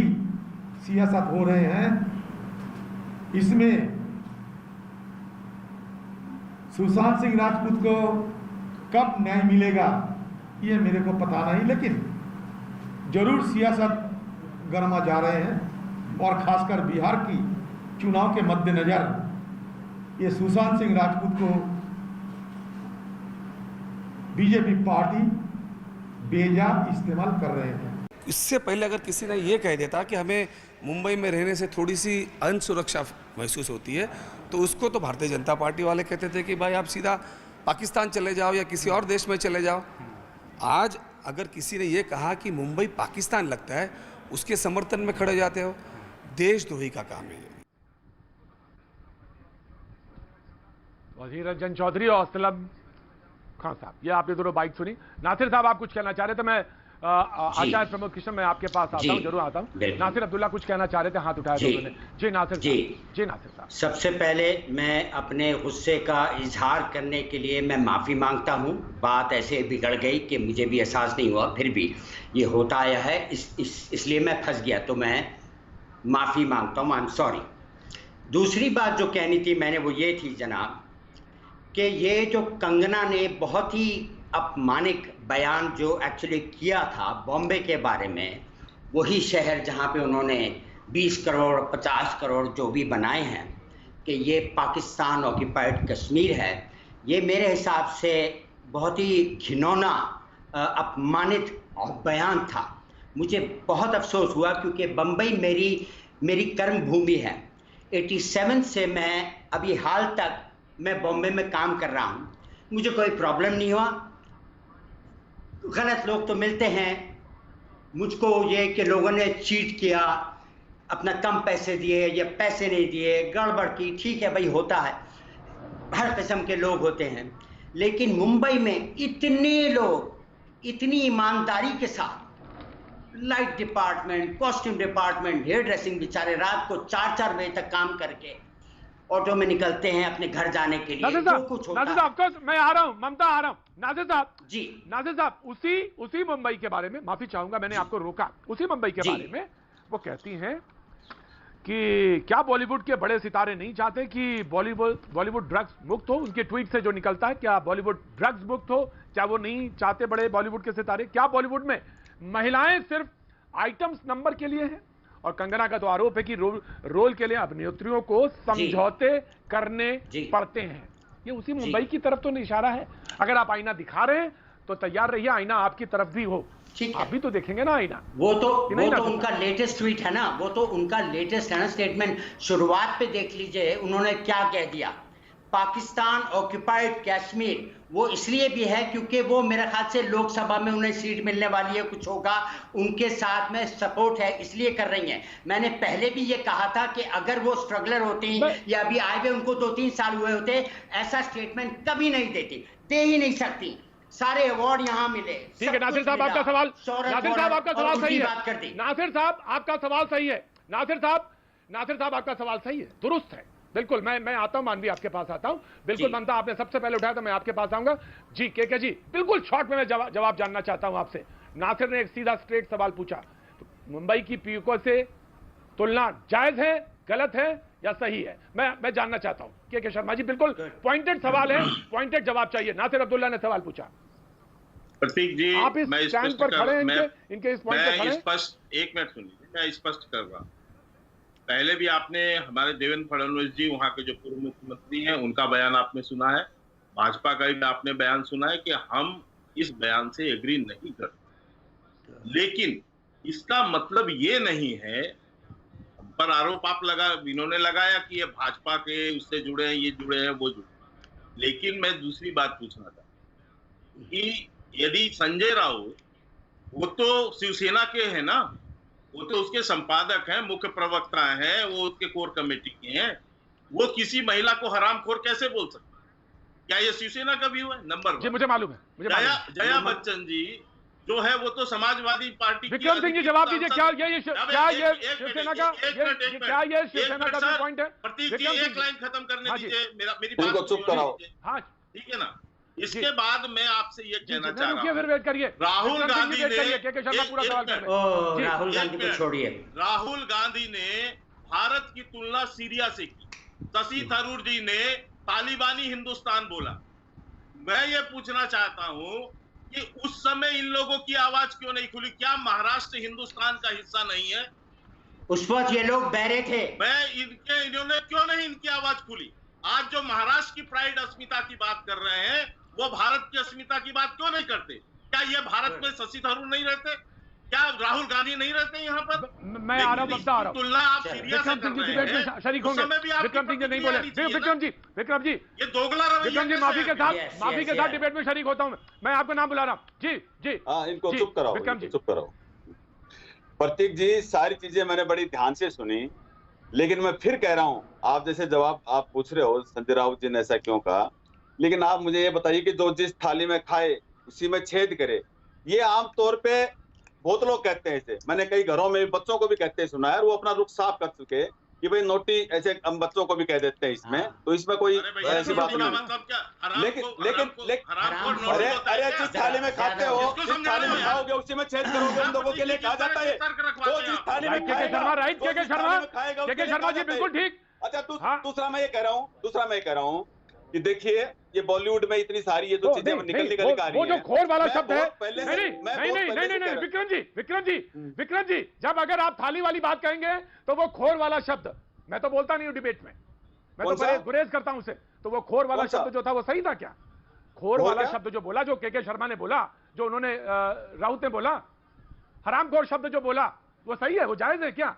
सियासत हो रहे हैं, इसमें सुशांत सिंह राजपूत को कब न्याय मिलेगा ये मेरे को पता नहीं, लेकिन जरूर सियासत गर्मा जा रहे हैं और खासकर बिहार की चुनाव के मद्देनजर ये सुशांत सिंह राजपूत को बीजेपी पार्टी बेजा इस्तेमाल कर रहे हैं। इससे पहले अगर किसी ने ये कह देता कि हमें मुंबई में रहने से थोड़ी सी अनसुरक्षा महसूस होती है, तो उसको तो भारतीय जनता पार्टी वाले कहते थे कि भाई आप सीधा पाकिस्तान चले जाओ या किसी और देश में चले जाओ। आज अगर किसी ने ये कहा कि मुंबई पाकिस्तान लगता है, उसके समर्थन में खड़े जाते हो, देशद्रोही का काम है। वजीर रंजन चौधरी और असलम खान साहब, ये आपने दोनों बाइट सुनी। नासिर साहब, आप कुछ कहना चाह रहे थे? मैं आचार्य प्रमोद कृष्ण, मैं आपके पास आता हूं, जरूर आता हूं। नासिर अब्दुल्ला कुछ कहना चाह रहे थे, हाथ उठाया था उन्होंने। जी नासिर साहब। जी नासिर साहब, सबसे पहले मैं अपने गुस्से का इजहार करने के लिए मैं माफ़ी मांगता हूं। बात ऐसे बिगड़ गई कि मुझे भी एहसास नहीं हुआ, फिर भी ये होता आया है, इसलिए मैं फंस गया, तो मैं माफ़ी मांगता हूं। I am sorry. दूसरी बात जो कहनी थी मैंने, वो ये थी जनाब कि ये जो कंगना ने बहुत ही अपमानिक बयान जो एक्चुअली किया था बॉम्बे के बारे में, वही शहर जहाँ पे उन्होंने 20 करोड़ 50 करोड़ जो भी बनाए हैं कि ये पाकिस्तान ऑक्यूपाइड कश्मीर है, ये मेरे हिसाब से बहुत ही घिनौना अपमानित बयान था। मुझे बहुत अफसोस हुआ क्योंकि बम्बई मेरी कर्म भूमि है। 87 से मैं अभी हाल तक मैं बॉम्बे में काम कर रहा हूँ, मुझे कोई प्रॉब्लम नहीं हुआ। गलत लोग तो मिलते हैं, मुझको ये कि लोगों ने चीट किया, अपना कम पैसे दिए या पैसे नहीं दिए, गड़बड़ की, ठीक है भाई, होता है, हर किस्म के लोग होते हैं। लेकिन मुंबई में इतने लोग इतनी ईमानदारी के साथ, light department, costume department, hair dressing, बेचारे रात को 4-4 बजे तक काम करके और जो में निकलते हैं अपने घर जाने के लिए, जो कुछ होता नासिर साहब, मैं आ रहा हूं, ममता आ रहा हूं। नासिर साहब जी, नासिर साहब उसी मुंबई के बारे में, माफी चाहूंगा मैंने आपको रोका, उसी मुंबई के बारे में वो कहती हैं कि क्या बॉलीवुड के बड़े सितारे नहीं चाहते कि बॉलीवुड ड्रग्स मुक्त हो? उनके ट्वीट से जो निकलता है, क्या बॉलीवुड ड्रग्स मुक्त हो? क्या वो नहीं चाहते बड़े बॉलीवुड के सितारे? क्या बॉलीवुड में महिलाएं सिर्फ आइटम्स नंबर के लिए हैं? और कंगना का तो आरोप है कि रोल के लिए अभिनेत्रियों को समझौते करने पड़ते हैं। ये उसी मुंबई की तरफ तो इशारा है। अगर आप आईना दिखा रहे हैं तो तैयार रहिए, आईना आपकी तरफ भी हो। आप भी तो देखेंगे ना आईना। वो तो उनका लेटेस्ट ट्वीट है ना, वो तो उनका लेटेस्ट है ना स्टेटमेंट। शुरुआत पे देख लीजिए उन्होंने क्या कह दिया, पाकिस्तान ऑक्यूपाइड कश्मीर वो इसलिए भी है क्योंकि वो मेरे ख्याल से लोकसभा में उन्हें सीट मिलने वाली है, कुछ होगा, उनके साथ में सपोर्ट है इसलिए कर रही हैं। मैंने पहले भी ये कहा था कि अगर वो स्ट्रगलर होती या अभी आए हुए उनको 2-3 साल हुए होते, ऐसा स्टेटमेंट कभी नहीं देती, दे ही नहीं सकती। सारे अवार्ड यहाँ मिले। ठीक है नासिर साहब, आपका सवाल, नासिर साहब आपका सवाल सही है। नासिर साहब आपका सवाल सही है। नासिर साहब आपका सवाल सही है, दुरुस्त है, बिल्कुल। मैं आता हूं, मानवी आपके पास आता हूं, बिल्कुल। ममता आपने सबसे पहले उठाया तो मैं आपके पास आऊंगा जी। के जी बिल्कुल शॉर्ट में मैं जवाब जानना चाहता हूं आपसे। नासिर ने एक सीधा स्ट्रेट सवाल पूछा, मुंबई की पीयूको से तुलना जायज है, गलत है या सही है? मैं जानना चाहता हूं। के शर्मा जी बिल्कुल पॉइंटेड सवाल है, पॉइंटेड जवाब चाहिए। नासिर अब्दुल्ला ने सवाल पूछा। प्रतीक जी, आप इस स्टैंड पर खड़े हैं, इनके इस पॉइंट पर खड़े हैं। एक मिनट सुनिए, मैं स्पष्ट कर रहा हूं। पहले भी आपने हमारे देवेंद्र फडणवीस जी, वहां के जो पूर्व मुख्यमंत्री हैं, उनका बयान आपने सुना है। भाजपा का भी आपने बयान सुना है कि हम इस बयान से एग्री नहीं करते, लेकिन इसका मतलब ये नहीं है, पर आरोप आप इन्होंने लगाया कि ये भाजपा के उससे जुड़े हैं, ये जुड़े हैं, वो जुड़े। लेकिन मैं दूसरी बात पूछना था कि यदि संजय राउत, वो तो शिवसेना के हैं ना, वो तो उसके संपादक हैं, मुख्य प्रवक्ता हैं, वो उसके कोर कमेटी के हैं, वो किसी महिला को हरामखोर कैसे बोल सकते? क्या ये शिवसेना का व्यू है? नंबर जी, मुझे मालूम है। जया बच्चन जी जो है वो तो समाजवादी पार्टी। विक्रम सिंह जी जवाब दीजिए, क्या ये शिवसेना का पॉइंट है? प्रतीक जी एक लाइन खत्म करने दीजिए, मेरी बात चुप कराओ। हाँ ठीक है ना। इसके बाद मैं आपसे ये कहना चाह रहा हूँ, फिर वेट करिए, राहुल गांधी ने, राहुल गांधी को छोड़िए, राहुल गांधी ने भारत की तुलना सीरिया से की, शशि थरूर जी ने तालिबानी हिंदुस्तान बोला। मैं ये पूछना चाहता हूँ कि उस समय इन लोगों की आवाज क्यों नहीं खुली? क्या महाराष्ट्र हिंदुस्तान का हिस्सा नहीं है? उस वक्त ये लोग बहरे थे। इन्होंने क्यों नहीं इनकी आवाज खुली? आज जो महाराष्ट्र की प्राइड अस्मिता की बात कर रहे हैं, वो भारत की अस्मिता की बात क्यों नहीं करते? क्या ये भारत में शशि थरूर नहीं रहते? क्या राहुल गांधी नहीं रहते यहाँ पर? मैं आ रहा हूँ, तुलना आप सीरिया से कर रहे हैं, शरीक होंगे। विक्रम सिंह जी नहीं बोले। विक्रम जी ये दोगला रवैया। विक्रम जी माफी के साथ डिबेट में शरीक होता हूँ मैं आपका नाम बुला रहा हूँ। जी जी हाँ, इनको चुप कराओ, विक्रम जी चुप कराओ। प्रतीक जी सारी चीजें मैंने बड़ी ध्यान से सुनी, लेकिन मैं फिर कह रहा हूं, आप जैसे जवाब आप पूछ रहे हो संजय राउत जी ने ऐसा क्यों कहा, लेकिन आप मुझे ये बताइए कि जो जिस थाली में खाए उसी में छेद करे। ये आमतौर पे बहुत लोग कहते हैं इसे, मैंने कई घरों में बच्चों को भी कहते हैं सुना है, और वो अपना रुख साफ कर चुके कि भाई नोटी, ऐसे हम बच्चों को भी कह देते हैं इसमें। तो इसमें कोई ऐसी बात नहीं। लेकिन अरे जिस थाली में खाते हो, जिस थाली में खाओगे उसी में छेद करोगे, उन लोगों के लिए कहा जाता है। तो जिस थाली में शर्मा जी बिल्कुल ठीक। अच्छा दूसरा मैं ये कह रहा हूँ कि देखिए ये बॉलीवुड में इतनी सारी ये जो चीजें निकल आ रही है, वो जो खोर वाला शब्द है, नहीं विक्रम जी जब अगर आप थाली वाली बात कहेंगे तो वो खोर वाला शब्द, मैं तो बोलता नहीं हूँ डिबेट में, मैं तो गुरेज करता हूँ उसे। तो वो खोर वाला शब्द जो था वो सही था क्या? खोर वाला शब्द जो बोला, जो के शर्मा ने बोला, जो उन्होंने राउत ने बोला, हरामखोर शब्द जो बोला, वो सही है, वो जायज है क्या?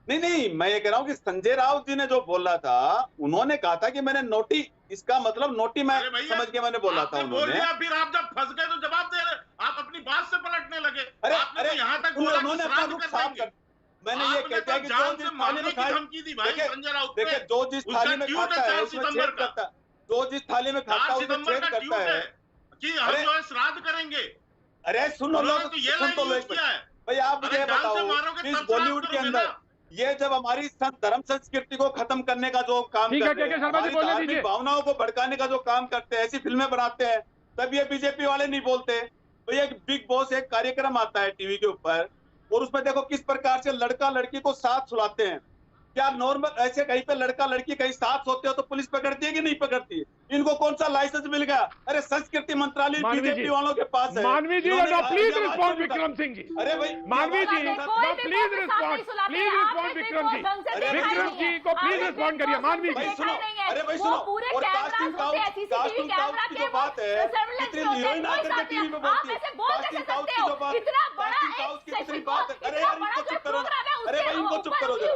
नहीं, मैं ये कह रहा हूँ कि संजय राउत जी ने जो बोला था, उन्होंने कहा था कि मैंने नोटी, इसका मतलब नोटी मैं समझ के मैंने बोला था उन्होंने। फिर आप जब फंस गए तो जवाब दे रहे, आप अपनी बात से पलटने लगे। अरे यहाँ तक उन्होंने अपना रुख साफ कर, मैंने ये कहता है कि जो जिस थाली में खाए, देखिए जो जिस थाली में खाता है उसमें छेद करता है, जो जिस थाली में खाता है उसमें छेद करता है कि हम जो है श्राद्ध करेंगे। अरे सुन लो भाई, आप मुझे बताओ इस बॉलीवुड के अंदर ये जब हमारी धर्म संस्कृति को खत्म करने का जो काम ठीक है, करते हैं, शर्मा जी हमारी बोलने धार्मिक दीजिए। भावनाओं को भड़काने का जो काम करते हैं, ऐसी फिल्में बनाते हैं, तब ये बीजेपी वाले नहीं बोलते। तो ये बिग बॉस एक कार्यक्रम आता है टीवी के ऊपर, और उसमें देखो किस प्रकार से लड़का लड़की को साथ सुलाते हैं। क्या नॉर्मल ऐसे कहीं पे लड़का लड़की कहीं साथ होते हो तो पुलिस पकड़ती है कि नहीं पकड़ती? इनको कौन सा लाइसेंस मिल गया? अरे संस्कृति मंत्रालय बीजेपी वालों के पास है। मानवी जी, प्लीज रिस्पॉन्ड विक्रम सिंह जी। अरे भाई मानवी जी, प्लीज रिस्पॉन्ड विक्रम जी। विक्रम जी को प्लीज रिस्पॉन्ड करिए मानवी जी। सुनो, अरे भाई सुनो, और कास्टिंग काउच की जो बात है, कितनी हीरोइन आकर के टीवी पे बोलती है, कास्टिंग काउच की जो बात, कास्टिंग काउच की कितनी बात है। अरे यार इनको चुप करो, अरे भाई इनको चुप करो जरा।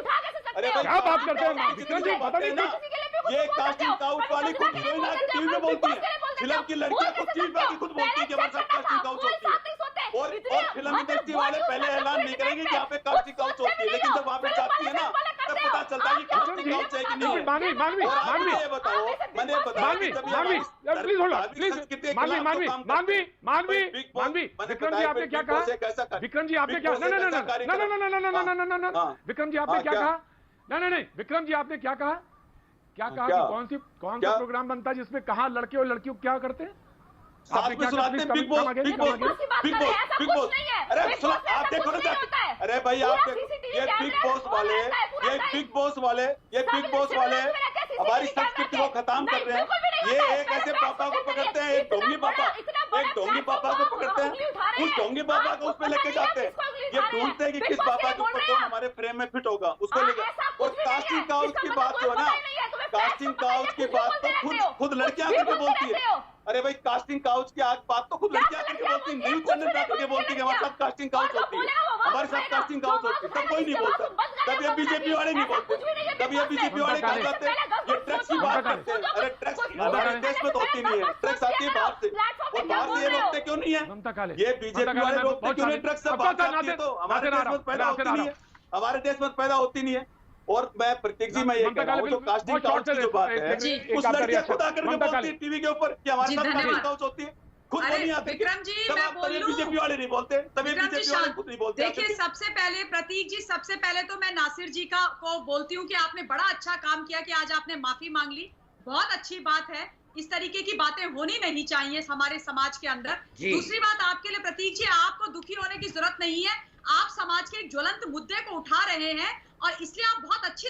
अरे भाई क्या बात करते हैं विक्रम जी, पता नहीं ना, ये कास्टिंग काउच वाली खुद हीरोइन आकर टीवी में बोलती है, फिल्म की लड़कियां खुद टीवी पे खुद बोलती है कि हमारे साथ कास्टिंग काउच होती है। और फिल्म इंडस्ट्री वाले पहले ऐलान नहीं करेंगे कि यहाँ पे कास्टिंग काउच होती है, लेकिन जब वहाँ पे जाती है ना तब पता चलता है कि कास्टिंग काउच है कि नहीं है। मानवी ये बताओ, मैंने बताया प्लीज होल्ड मानवी विक्रम जी आपने क्या कहा? विक्रम जी आपने क्या, विक्रम जी आपने क्या कहा? नहीं विक्रम जी आपने क्या कहा? क्या कहा कि कौन सा प्रोग्राम बनता है जिसमें कहाँ लड़के और लड़कियों क्या करते हैं? साथ में सुनाते हैं बिग बॉस। अरे सुनो, आप देखो ना, अरे भाई आप ये बिग बॉस वाले हमारी संस्कृति को खत्म कर रहे हैं। ये एक ऐसे पापा को पकड़ते हैं, एक ढोंगी पापा को पकड़ते हैं, उस ढोंगी पापा को उसमें लेके जाते हैं। ये ढूंढते हैं कि किस पापा के ऊपर कौन हमारे फ्रेम में फिट होगा, उसको लेकर। और कास्टिंग काउच की बात जो है ना, कास्टिंग काउच की बात तो खुद लड़कियां करके बोलती है। अरे भाई कास्टिंग काउच की आज बात तो खुद लड़कियां करके बोलती है, न्यूज चैनल पे करके बोलती है कि हमारे साथ कास्टिंग काउच होती है, हमारे साथ कास्टिंग काउच होती है। तब कोई नहीं बोलता, तब ये बीजेपी वाले नहीं बोलते, तब ये बीजेपी वाले क्या कहते हैं, ये ड्रग्स की बात करते हैं। अरे ड्रग्स हमारे देश में तो होती नहीं है, ड्रग्स आती है बाहर से, और बाहर से ये रोकते क्यों नहीं है? ये बीजेपी वाले रोकते क्यों नहीं? ड्रग्स सब बाहर आती है तो हमारे देश में पैदा होती नहीं है, हमारे देश में पैदा होती नहीं है। और मैं प्रतीक जी, मैं ये कह रहा हूँ जो कास्टिंग काउच की जो बात है, उस लड़कियां खुद आकर के बोलती है टीवी के ऊपर कि हमारे साथ कास्टिंग काउच होती है, खुद नहीं आती। विक्रम जी, मैं बोल लूं, बीजेपी वाले नहीं बोलते, तभी बीजेपी वाले खुद नहीं बोलते। देखिए सबसे पहले प्रतीक जी, सबसे पहले तो मैं नासिर जी को बोलती हूँ कि आपने बड़ा अच्छा काम किया कि आज आपने माफी मांग ली, बहुत अच्छी बात है। इस तरीके की बातें होनी नहीं चाहिए हमारे समाज के अंदर। दूसरी बात आपके लिए प्रतीक जी, आपको दुखी होने की जरूरत नहीं है, आप समाज के एक ज्वलंत मुद्दे को उठा रहे हैं और इसलिए आप बहुत अच्छी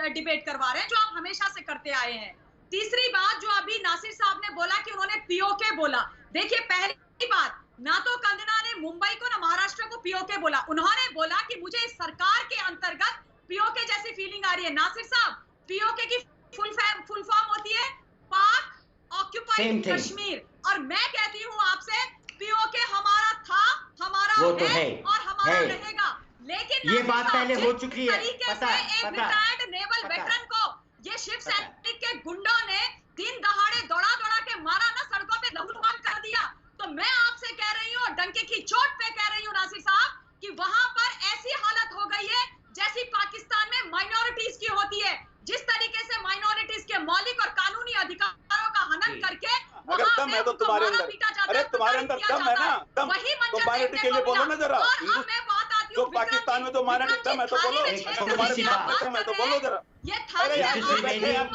डिबेट करवा रहे हैं, जो आप हमेशा से करते आए हैं। तीसरी बात जो अभी नासिर साहब ने बोला कि उन्होंने पीओके बोला, देखिए पहली बात, ना तो कंगना ने मुंबई को ना महाराष्ट्र को पीओके बोला, उन्होंने बोला कि मुझे इस सरकार के अंतर्गत पीओके जैसी फीलिंग आ रही है। नासिर साहब, पीओके की फुल फॉर्म होती है पाक ऑक्यूपाइड कश्मीर, और मैं कहती हूँ आपसे पीओके हमारा था, हमारा है और हमारा रहेगा। लेकिन ये बात पहले हो चुकी है, पता है, एक रिटायर्ड नेवल वेटरन को ये शिव सैनिक के गुंडों ने दिन दहाड़े दौड़ा के मारा ना, सड़कों पे लहूलुहान कर दिया। तो मैं आपसे कह रही हूँ, डंके की चोट पे कह रही हूँ नासिर साहब, कि वहां पर ऐसी हालत हो गई है जैसी पाकिस्तान में माइनॉरिटीज की होती है, जिस तरीके से माइनॉरिटीज के मौलिक और कानूनी अधिकारों का हनन करके अगर दम है तो तुम्हारे अंदर, अरे तुम्हारे अंदर दम है ना, दम तो माइनॉरिटी के लिए बोलो ना जरा। जो पाकिस्तान में जो माइनॉरिटी दम है तो बोलो, तुम्हारे पास दम है तो बोलो जरा। अरे यार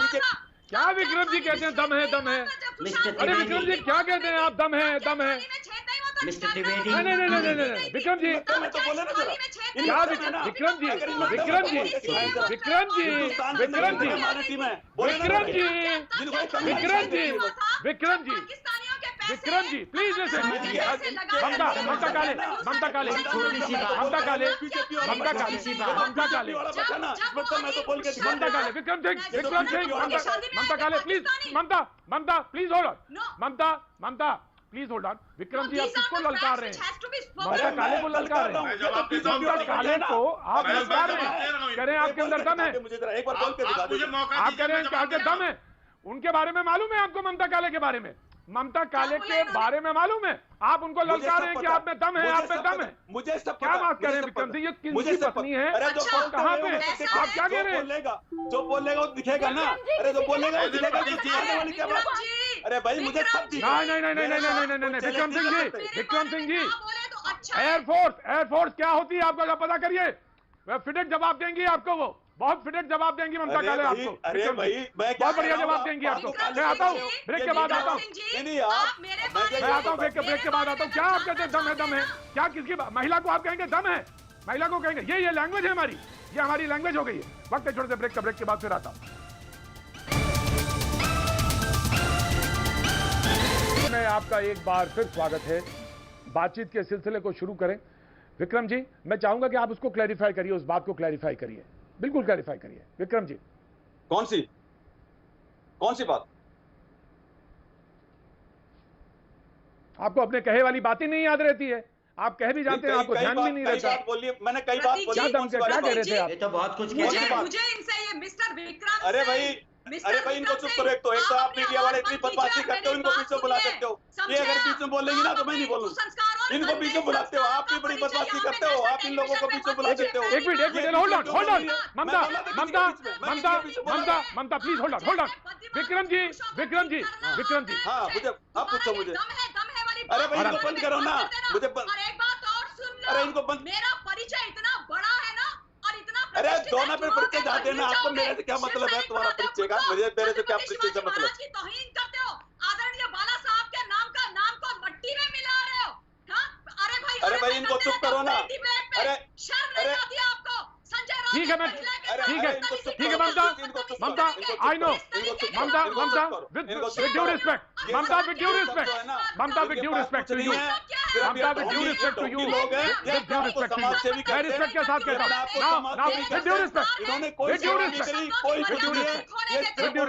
क्या विक्रम जी कहते हैं दम है? अरे विक्रम जी क्या कहते हैं आप, दम है? मिस्टर त्रिवेदी, नहीं विक्रम जी, क्या Vikram ji please Mamta Kale please, Mamta please hold on. Vikram ji आप किसको ललकार रहे हैं? ममता काले को ललकार रहे हैं, ममता काले को आप ललकार रहे हैं, कह रहे हैं आपके अंदर दम है, एक बार बोल के दिखा दीजिए। आप कह रहे हैं कि आपके दम है, उनके बारे में मालूम है आपको? ममता काले के बारे में, ममता काले के बारे में मालूम है? आप उनको ललकार रहे हैं कि आप में दम है, आप में दम है? मुझे सब क्या बात कर रहे हैं विक्रम जी? ये किसकी पत्नी है? कहाँ पे? आप क्या कह रहे हैं? जो बोलेगा वो दिखेगा ना, अरे जो बोलेगा वो दिखेगा। अरे भाई मुझे सब नहीं विक्रम सिंह जी, एयरफोर्स क्या होती है आपको पता करिए। वह फिटेड जवाब देंगी आपको, वो बहुत फिटेड जवाब देंगी ममता काले आपको। अरे भाई मैं बहुत बढ़िया जवाब देंगी आपको। मैं आता हूँ ब्रेक के बाद आता हूँ, नहीं आप मैं आता हूँ ब्रेक के बाद आता हूँ। क्या आप कहते हैं दम है? दम है क्या? किसकी महिला को आप कहेंगे दम है? महिला को कहेंगे? ये लैंग्वेज है हमारी, ये हमारी लैंग्वेज हो गई है। वक्त है छोटे से ब्रेक का, ब्रेक के बाद फिर आता हूँ। मैं आपका एक बार फिर स्वागत है। बातचीत के सिलसिले को शुरू करें। विक्रम जी, मैं चाहूंगा कि आप उसको क्लैरिफाई करिए, उस बात को क्लैरिफाई करिए, बिल्कुल क्लैरिफाई करिए विक्रम जी। कौन सी बात? आपको अपने कहे वाली बातें नहीं याद रहती है? आप कह भी जाते हैं, आपको ध्यान भी नहीं रहता। मैंने कई बात बोली। क्या कह रहे थे आप? ये तो बहुत कुछ मुझे इनसे ये मिस्टर विक्रम, अरे भाई इनको चुप करो। एक तो आप मीडिया वाले इतनी बदमाशी करते हो, इनको बीच में बुला सकते हो। ये अगर बीच में बोलेंगी ना तो मैं नहीं बोलूंगा। इनको बीच में बुलाते हो, आप भी बड़ी बदमाशी करते हो। आप इन लोगों को बीच में बुला सकते हो। एक minute hold on Mamta please hold on. Vikram ji हाँ मुझे अब पूछो मुझे। अरे भाई इनको बंद करो ना, मुझे और एक बात और सुन लो, अरे इनको बंद। मेरा परिचय इतना बड़ा है ना और इतना अरे दोनों पे परिचय जाते हैं ना, आपको मेरे से क्या मतलब है? तुम्हारा परिचय का मेरे से क्या परिचय का मतलब? तौहीन करते हो, आदरणीय बाला साहब के नाम को मट्टी में मिला रहे हो। अरे भाई इनको चुप करो ना। अरे शर्म नहीं आती आपको? संजय राउत ठीक है मैं ठीक है Mamta I know Mamta with due respect to you, लोग हैं मैं रिस्पेक्ट के साथ कहता हूं ना विद ड्यू रिस्पेक्ट। इन्होंने कोई सेवा नहीं करी, कोई कुछ नहीं है। ये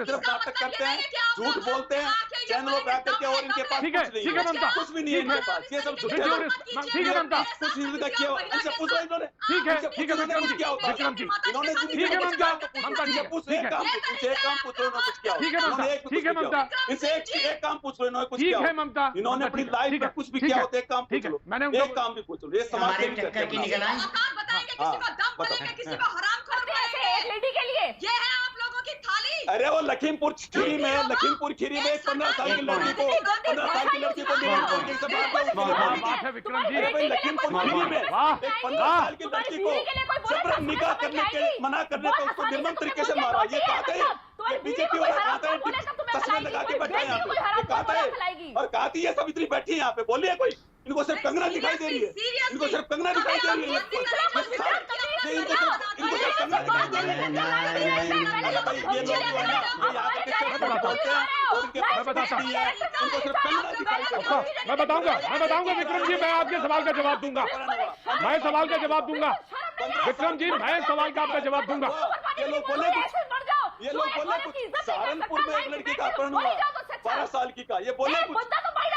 सिर्फ नाटक करते हैं, झूठ बोलते हैं चैनलों पे आकर के, और इनके पास ठीक है ममता, कुछ भी नहीं है इनके पास। ये सब झूठे लोग। ठीक है ममता, कुछ इनका किया हुआ इनसे पूछो। इन्होंने ठीक है कुछ किया होता है? विक्रम जी इन्होंने ठीक है ममता पूछ एक काम पूछो, इन्होंने कुछ किया? ठीक है ममता, ठीक है ममता, इनसे एक काम पूछ लो, इन्होंने कुछ ठीक किया? है ममता, इन्होंने अपनी लाइफ में कुछ भी किया होता है? एक काम पूछ लो, मैंने एक काम भी पूछ लो। ये समाज से टक्कर की निकल आई। बताएंगे किसी को दम बोलेंगे, किसी को हरामखोर बोलेंगे। एक लेडी के लिए ये है आप लोगों की थाली। अरे वो लखीमपुर खीरी में एक 15 साल की लड़की को बात है विक्रम जी। लखीमपुर खीरी में एक 15 साल की लड़की को निकाह करने के मना करने पर उसको निर्मम तरीके से मारा। ये कहते हैं बीजेपी वाला तस्वीर लगा के बैठा है यहाँ पे, ये कहता है। और कहती है सब इतनी बैठी है यहाँ पे, बोलिए कोई। इनको सिर्फ कंगना दिखाई दे रही है, इनको सिर्फ कंगना दिखाई दे रही है, इनको सिर्फ कंगना दिखाई दे रही है। अरे भाई ये लोग जो है ना, ये यहाँ पे किससे बोलते हैं और इनके पास कुछ नहीं है, इनको सिर्फ कंगना दिखाई दे रही है। मैं बताऊंगा विक्रम जी, मैं आपके सवाल का जवाब दूंगा। मैं सवाल का जवाब दूंगा विक्रम जी, मैं सवाल का आपका जवाब दूंगा। ये लोग बोले कुछ सहारनपुर में एक लड़की का अपहरण हुआ 12 साल की का, ये बोले कुछ।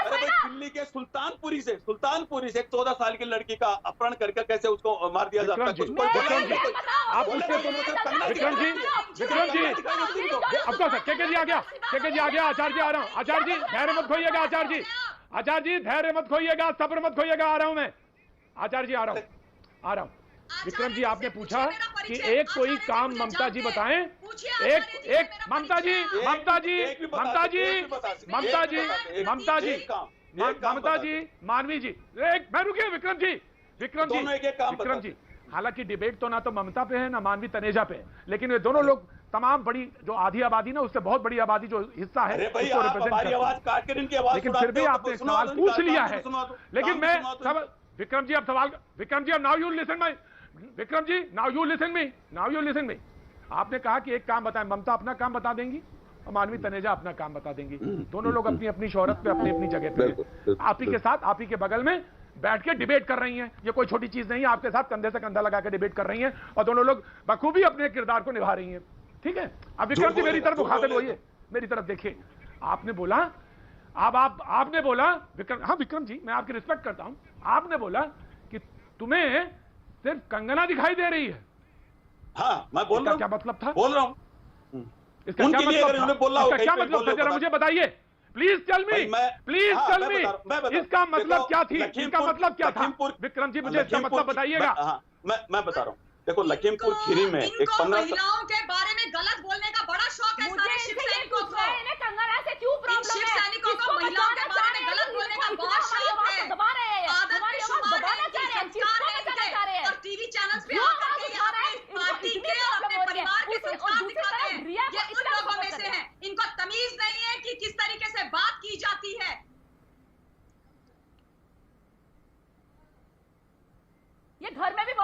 अरे भाई दिल्ली के सुल्तानपुरी से एक 14 साल की लड़की का अपहरण करके कैसे उसको मार दिया जाता है? कुछ आप विक्रम जी अब के जी आ गया। आचार्य जी आ रहा हूँ। आचार्य जी धैर्य मत खोइएगा। आचार्य जी धैर्य मत खोइएगा, सब्र मत खोइएगा। आ रहा हूँ मैं। आचार्य जी आ रहा हूँ। विक्रम जी आपने पूछा कि एक कोई काम ममता जी बताएं। एक ममता जी मानवी जी एक मैं रुकिए। विक्रम जी हालांकि डिबेट तो ना तो ममता पे है ना मानवी तनेजा पे है, लेकिन वे दोनों लोग तमाम बड़ी जो आधी आबादी ना उससे बहुत बड़ी आबादी जो हिस्सा है उसको रिप्रेजेंट करते हैं। लेकिन फिर भी आपने सवाल पूछ लिया है। लेकिन मैं विक्रम जी अब नाउ यू लिसन मी। आपने कहा कि एक काम बताएं, ममता अपना काम बता देंगी और मानवी तनेजा अपना काम बता देंगी। दोनों लोग अपनी अपनी शोहरत पे अपनी जगह पे आप ही के साथ, आप ही के बगल में बैठ के डिबेट कर रही हैं। ये कोई छोटी चीज नहीं है। आपके साथ कंधे से कंधा लगा के डिबेट कर रही हैं और दोनों लोग बखूबी अपने किरदार को निभा रही हैं। ठीक है, अब विक्रम जी मेरी तरफ मुखातिब होइए, मेरी तरफ देखिए। आपने बोला आपने बोला विक्रम जी मैं आपकी रिस्पेक्ट करता हूं। आपने बोला कि तुम्हें सिर्फ कंगना दिखाई दे रही है। हाँ मैं बोल रहा हूं। क्या मतलब था? बोल रहा हूं। इसका क्या मतलब था? जरा मुझे बताइए। Please tell me. इसका मतलब क्या थी? इसका मतलब क्या था? विक्रम जी मुझे इसका मतलब बताइएगा। मैं बता रहा हूँ। देखो लखीमपुर खीरी में एक 15 महिलाओं के बारे में गलत बोलने का बड़ा शौक है सारे शिव सैनिकों को। कंगना से क्यों प्रॉब्लम है? शिव सैनिकों को महिलाओं के बारे में गलत बोलने का बहुत शौक है। दबा रहे हैं, आदत में शुमार है, संस्कार है इनके, और टीवी चैनल्स पे आकर के यहाँ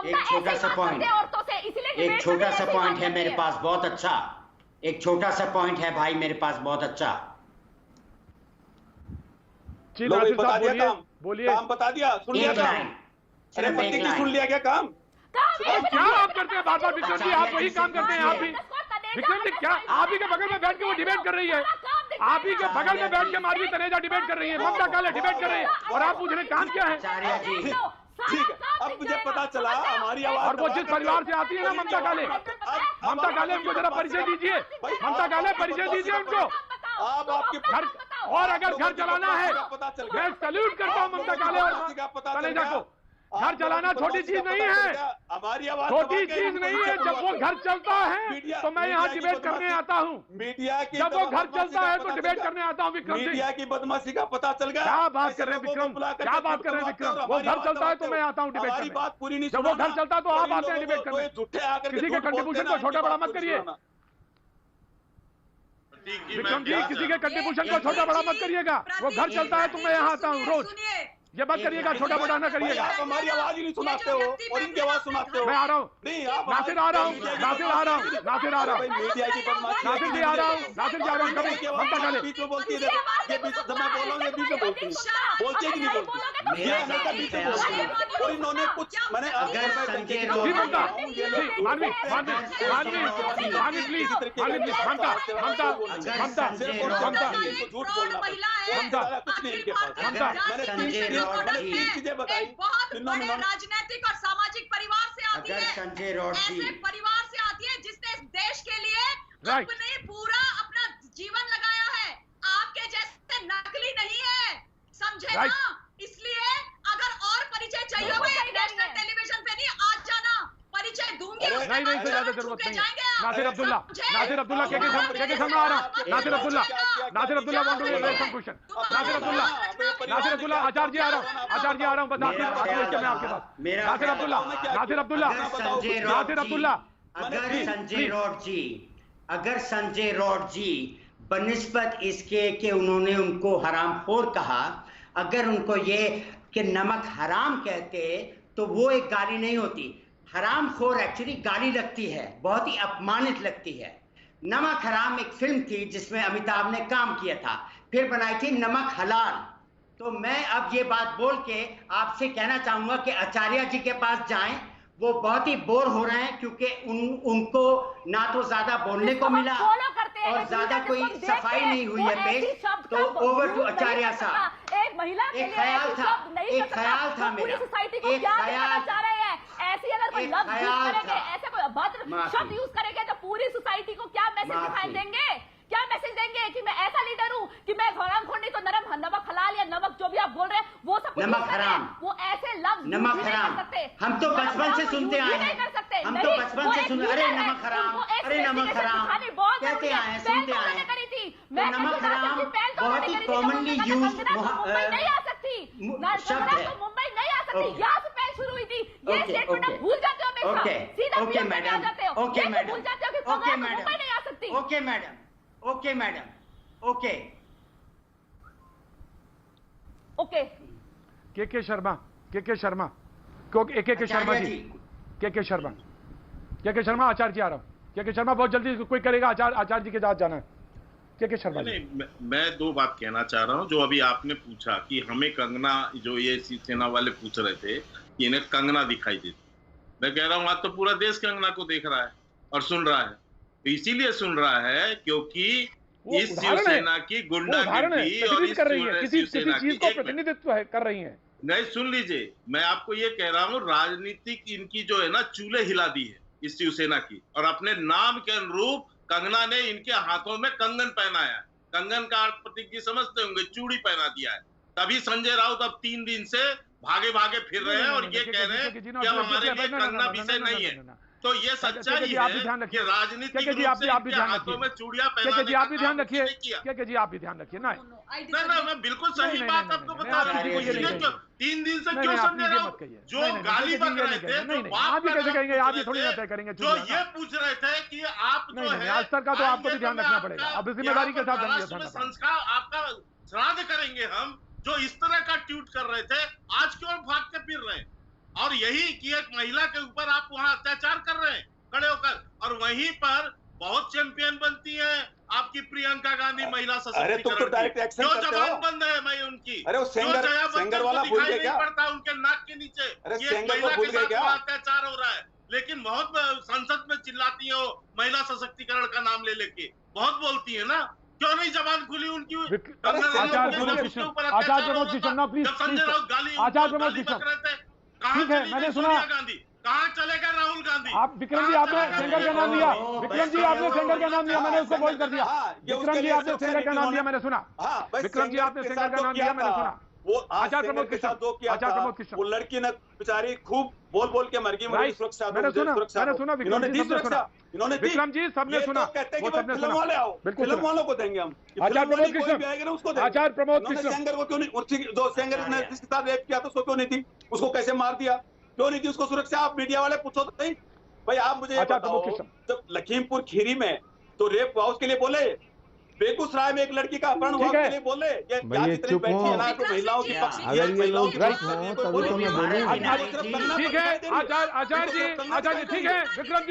एक छोटा सा पॉइंट, एक छोटा सा पॉइंट है मेरे पास बहुत अच्छा, एक छोटा सा पॉइंट है भाई मेरे पास बहुत अच्छा। बता दिया काम, बोलिए, काम बता दिया, सुन लिया काम। अरे प्रतीक जी सुन लिया क्या काम? क्या आप करते हैं बार-बार विक्रम जी, आप वही काम करते हैं। आप भी विक्रम जी क्या आप ही के बगल में बैठ के वो डिबेट कर रही है, आप ही के बगल में बैठ के माधवी तनेजा डिबेट कर रही है, ममता काले डिबेट कर रही है, और आप पूछ रहे काम क्या है? ठीक है, अब मुझे पता चला हमारी आवाज। और वो जिस परिवार से आती है ना ममता काले, ममता काले उनको जरा परिचय दीजिए, ममता काले परिचय दीजिए उनको। आप आपके घर, और अगर घर चलाना है, मैं सैल्यूट करता हूँ ममता काले और तनेजा को। घर चलाना छोटी चीज नहीं है, हमारी आवाज छोटी चीज नहीं है। जब वो घर चलता है तो मैं यहाँ डिबेट करने आता हूँ, मीडिया की, जब वो घर चलता है तो डिबेट करने आता हूँ। विक्रम मीडिया की बदमाशी का पता चल गया। क्या बात कर रहे हैं विक्रम, क्या बात कर रहे हैं विक्रम? वो घर चलता है तो मैं आता हूँ डिबेट करने, बात पूरी नहीं, जब वो घर चलता है तो आप आते हैं डिबेट करने। किसी के कंट्रीब्यूशन को छोटा बड़ा मत करिए विक्रम जी, किसी के कंट्रीब्यूशन को छोटा बड़ा मत करिएगा। वो घर चलता है तो मैं यहाँ आता हूँ रोज, ये बात करिएगा, छोटा बड़ा ना करिएगा। आप हमारी आवाज ही नहीं सुनाते हो और इनकी आवाज सुनाते हो। मैं आ रहा हूँ, नहीं नासिर आ रहा हूँ, नासिर आ रहा हूँ, नासिर आ रहा हूँ, मीडिया की बदमाशी, नासिर जी आ रहा हूँ, नासिर जी आ रहा हूँ। कभी ममता काले बीच में बोलती है, ये बीच जब मैं बोल रहा हूँ ये बीच में बोलती है, बोलती है कि नहीं बोलती? ये हमेशा बीच में बोलती है। और इन्होंने कुछ मैंने अगर संजय जी ममता जी मानवी मानवी मानवी मानवी प्लीज, मानवी प्लीज, ममता ममता ममता ममता झूठ बोलना, ममता कुछ नहीं इनके पास। ममता मैंने बताई, बहुत बड़े राजनीतिक और सामाजिक परिवार से आती अगर है, संजय राउत जी ऐसे परिवार से आती है जिसने इस देश के लिए अपने पूरा अपना जीवन लगाया है। आपके जैसे नकली नहीं है, समझे ना? इसलिए अगर और परिचय चाहिए होगा नेशनल टेलीविजन पे नहीं, आज जाना, परिचय दूंगी। नहीं नहीं, ज्यादा जरूरत नहीं। नासिर अब्दुल्ला, नासिर अब्दुल्ला के सामने आ रहा हूँ। Nasir Abdullah, Nasir Abdullah want to raise some question. Nasir Abdullah, Nasir Abdullah, Acharya ji आ रहा हूँ, आचार्य जी आ रहा हूँ, बस आपके मैं आपके पास। नासिर अब्दुल्ला, नासिर अब्दुल्ला, नासिर अब्दुल्ला। अगर संजय राउत जी बनिस्बत इसके कि उन्होंने उनको हरामखोर कहा, अगर उनको ये कि नमक हराम कहते तो वो एक गाली नहीं होती। हरामखोर एक्चुअली गाली लगती है, बहुत ही अपमानित लगती है। नमक हराम एक फिल्म थी जिसमें अमिताभ ने काम किया था, फिर बनाई थी नमक हलाल। तो मैं अब ये बात बोल के आपसे कहना चाहूंगा कि आचार्य जी के पास जाएं, वो बहुत ही बोर हो रहे हैं क्योंकि उनको ना तो ज्यादा बोलने को मिला और ज्यादा कोई सफाई नहीं हुई है पेश। तो ओवर टू आचार्य साहब। एक महिला के एक ख्याल था, एक ख्याल था मेरा, एक ख्याल चाह रहे हैं। ऐसी अगर कोई लफ्ज यूज करेंगे, ऐसे कोई अभद्र शब्द यूज करेंगे तो पूरी सोसाइटी को क्या मैसेज दिखाई देंगे? क्या मैसेज देंगे कि मैं ऐसा लीडर हूँ कि मैं हरामखोर नहीं तो नमक हलाल या नमक जो भी आप बोल रहे हैं वो सब नमक हराम, वो ऐसे लफ्ज नमक हराम हम तो बचपन से सुनते आए हैं, हम तो बचपन से सुन, अरे नमक हराम, अरे नमक हराम कहते आए हैं, सुनते आए हैं। तो नमक हराम बहुत ही कॉमनली यूज नहीं आ सकती, शब्द है। मुंबई नहीं आ सकती, यहाँ से पहल शुरू हुई थी। ये स्टेटमेंट आप भूल जाते हो, ओके मैडम, ओके मैडम, भूल जाते हो कि ओके मुंबई नहीं आ सकती। Okay madam, okay madam, okay okay. के शर्मा, के शर्मा, के शर्मा जी, के शर्मा, आचार्य जी आ रहा हूँ। के शर्मा बहुत जल्दी कोई करेगा, आचार्य जी के साथ जाना है। के शर्मा जी, मैं दो बात कहना चाह रहा हूँ। जो अभी आपने पूछा कि हमें कंगना, जो ये शिवसेना वाले पूछ रहे थे कि इन्हें कंगना दिखाई देती, मैं कह रहा हूँ आज तो पूरा देश कंगना को देख रहा है और सुन रहा है। तो इसीलिए सुन रहा है क्योंकि इस शिवसेना की गुंडागर्दी और इस शिवसेना की प्रतिनिधित्व कर रही है। नहीं, सुन लीजिए, मैं आपको ये कह रहा हूँ, राजनीतिक इनकी जो है ना चूल्हे हिला दी है इस शिवसेना की, और अपने नाम के अनुरूप कंगना ने इनके हाथों में कंगन पहनाया है। कंगन का अर्थ प्रतीक जी समझते होंगे, चूड़ी पहना दिया है। तभी संजय राउत अब 3 दिन से भागे भागे फिर रहे हैं और ये कह रहे हैं कि अब हमारे लिए कंगना विषय नहीं है। तो ये सच्चाई है कि राजनीतिक रूप से इनके हाथों में चूड़ियां पहनाने जी आप भी ध्यान रखिए, जी आप भी ध्यान रखिए ना। नहीं, मैं बिल्कुल सही बात आपको बता रहा हूँ। 3 दिन से क्यों समझे रहा हूँ? जो गाली बक रहे थे, आप भी कैसे कहेंगे, आप ये थोड़ी ना तय करेंगे। जो ये पूछ रहे थे कि आप जो है आज तक का तो आपको भी ध्यान रखना पड़ेगा, अब जिम्मेदारी के साथ संस्कार आपका श्राद्ध करेंगे हम। जो इस तरह का ट्वीट कर रहे थे, आज क्यों भाग के फिर रहे हैं? और यही कि एक महिला के ऊपर आप वहां अत्याचार कर रहे हैं खड़े होकर, और वहीं पर बहुत चैंपियन बनती है आपकी प्रियंका गांधी महिला सशक्तिकरण की। क्यों जबान बंद है मैं उनकी? अरे वो सेंगर वाला भूल गए क्या? पड़ता उनके नाक के नीचे ये महिला के साथ अत्याचार हो रहा है, लेकिन बहुत संसद में चिल्लाती है वो महिला सशक्तिकरण का नाम ले लेके, बहुत बोलती है ना। क्यों नहीं जबान खुली उनकी? आचार्य प्रमोद कृष्ण, ठीक है, मैंने सुना। गांधी कहाँ चले गए? राहुल गांधी। आप विक्रम जी, आपने सेंगर का नाम लिया। विक्रम जी, आपने सेंगर का नाम लिया, मैंने उसको वॉइस कर दिया। विक्रम जी, आपने सेंगर का नाम लिया, मैंने सुना। विक्रम जी, आपने सेंगर का नाम लिया, मैंने सुना। वो आचार्य प्रमोद कृष्ण, आचार्य प्रमोद कृष्ण, वो लड़की ने बेचारी खूब बोल बोल के मर गई। मुझे सुरक्षा, मैंने सुना। इन्होंने दी सुरक्षा, इन्होंने दी। विक्रम जी, सबने सुना। कहते हैं कि फिल्म वाले आओ, फिल्म वालों को देंगे हम। आचार्य प्रमोद कृष्ण, उसको आचार्य प्रमोद कृष्ण, सेंगर को क्यों नहीं? जो सेंगर ने जिसके साथ रेप किया था उसको क्यों नहीं थी? उसको कैसे मार दिया? क्यों नहीं थी उसको सुरक्षा? आप मीडिया वाले पूछो तो नहीं भाई। आप मुझे बताओ, जब लखीमपुर खीरी में तो रेप हुआ उसके लिए बोले, बेगूसराय में एक लड़की का अपहरण हुआ उसके लिए बोले, ये चुप हो। महिलाओं की पक्ष, अगर ये लोग गलत हो तभी तो मैं बोलूं। ठीक है आचार्य जी, ठीक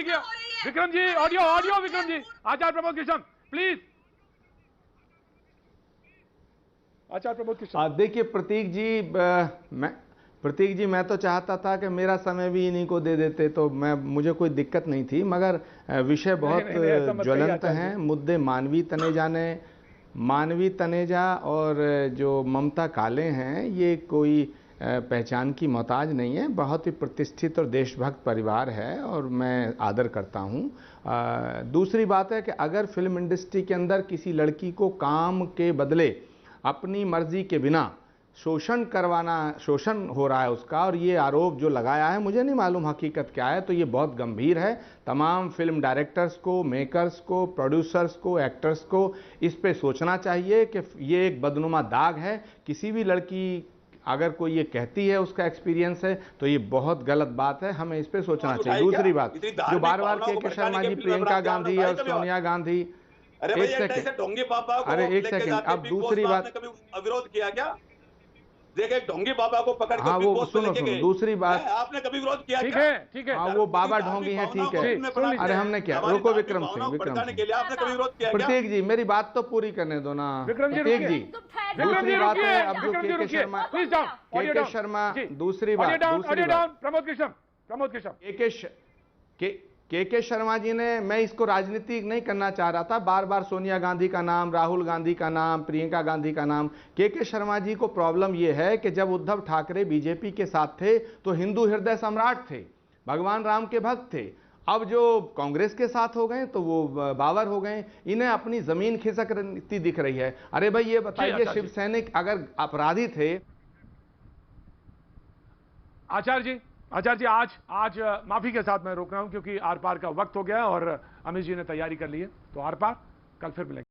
है। विक्रम जी ऑडियो विक्रम जी। आचार्य प्रमोद कृष्ण प्लीज। आचार्य प्रमोद कृष्ण, देखिए प्रतीक जी, मैं तो चाहता था कि मेरा समय भी इन्हीं को दे देते तो मुझे कोई दिक्कत नहीं थी, मगर विषय बहुत ज्वलंत हैं। मुद्दे मानवीय तनेजा और जो ममता काले हैं, ये कोई पहचान की मोहताज नहीं है। बहुत ही प्रतिष्ठित और देशभक्त परिवार है और मैं आदर करता हूँ। दूसरी बात है कि अगर फिल्म इंडस्ट्री के अंदर किसी लड़की को काम के बदले अपनी मर्जी के बिना शोषण हो रहा है उसका, और ये आरोप जो लगाया है, मुझे नहीं मालूम हकीकत क्या है, तो ये बहुत गंभीर है। तमाम फिल्म डायरेक्टर्स को, मेकर्स को, प्रोड्यूसर्स को, एक्टर्स को इस पे सोचना चाहिए कि ये एक बदनुमा दाग है। किसी भी लड़की अगर कोई ये कहती है उसका एक्सपीरियंस है तो ये बहुत गलत बात है, हमें इस पे सोचना चाहिए। दूसरी बात जो बार बार के शर्मा जी, प्रियंका गांधी और सोनिया गांधी, एक सेकंड, अब दूसरी बात, विरोध किया क्या? देखे ढोंगी बाबा को पकड़ के, हाँ वो सुनो, दूसरी बात, आपने कभी विरोध किया? ठीक है, हाँ वो बाबा ढोंगी है, ठीक है। अरे हमने क्या, रुको विक्रम सिंह, आपने कभी विरोध किया? प्रतीक जी, मेरी बात तो पूरी करने दो ना। प्रतीक जी, दूसरी बात है, अब जो के शर्मा, दूसरी बात, प्रमोद कृष्ण, के शर्मा जी ने, मैं इसको राजनीतिक नहीं करना चाह रहा था, बार बार सोनिया गांधी का नाम, राहुल गांधी का नाम, प्रियंका गांधी का नाम। के शर्मा जी को प्रॉब्लम यह है कि जब उद्धव ठाकरे बीजेपी के साथ थे तो हिंदू हृदय सम्राट थे, भगवान राम के भक्त थे। अब जो कांग्रेस के साथ हो गए तो वो बावर हो गए, इन्हें अपनी जमीन खिसकती दिख रही है। अरे भाई ये बताइए, शिव सैनिक अगर अपराधी थे। आचार्य जी, आज माफी के साथ मैं रोक रहा हूं क्योंकि आर पार का वक्त हो गया और अमित जी ने तैयारी कर ली है, तो आर पार कल फिर मिलेंगे।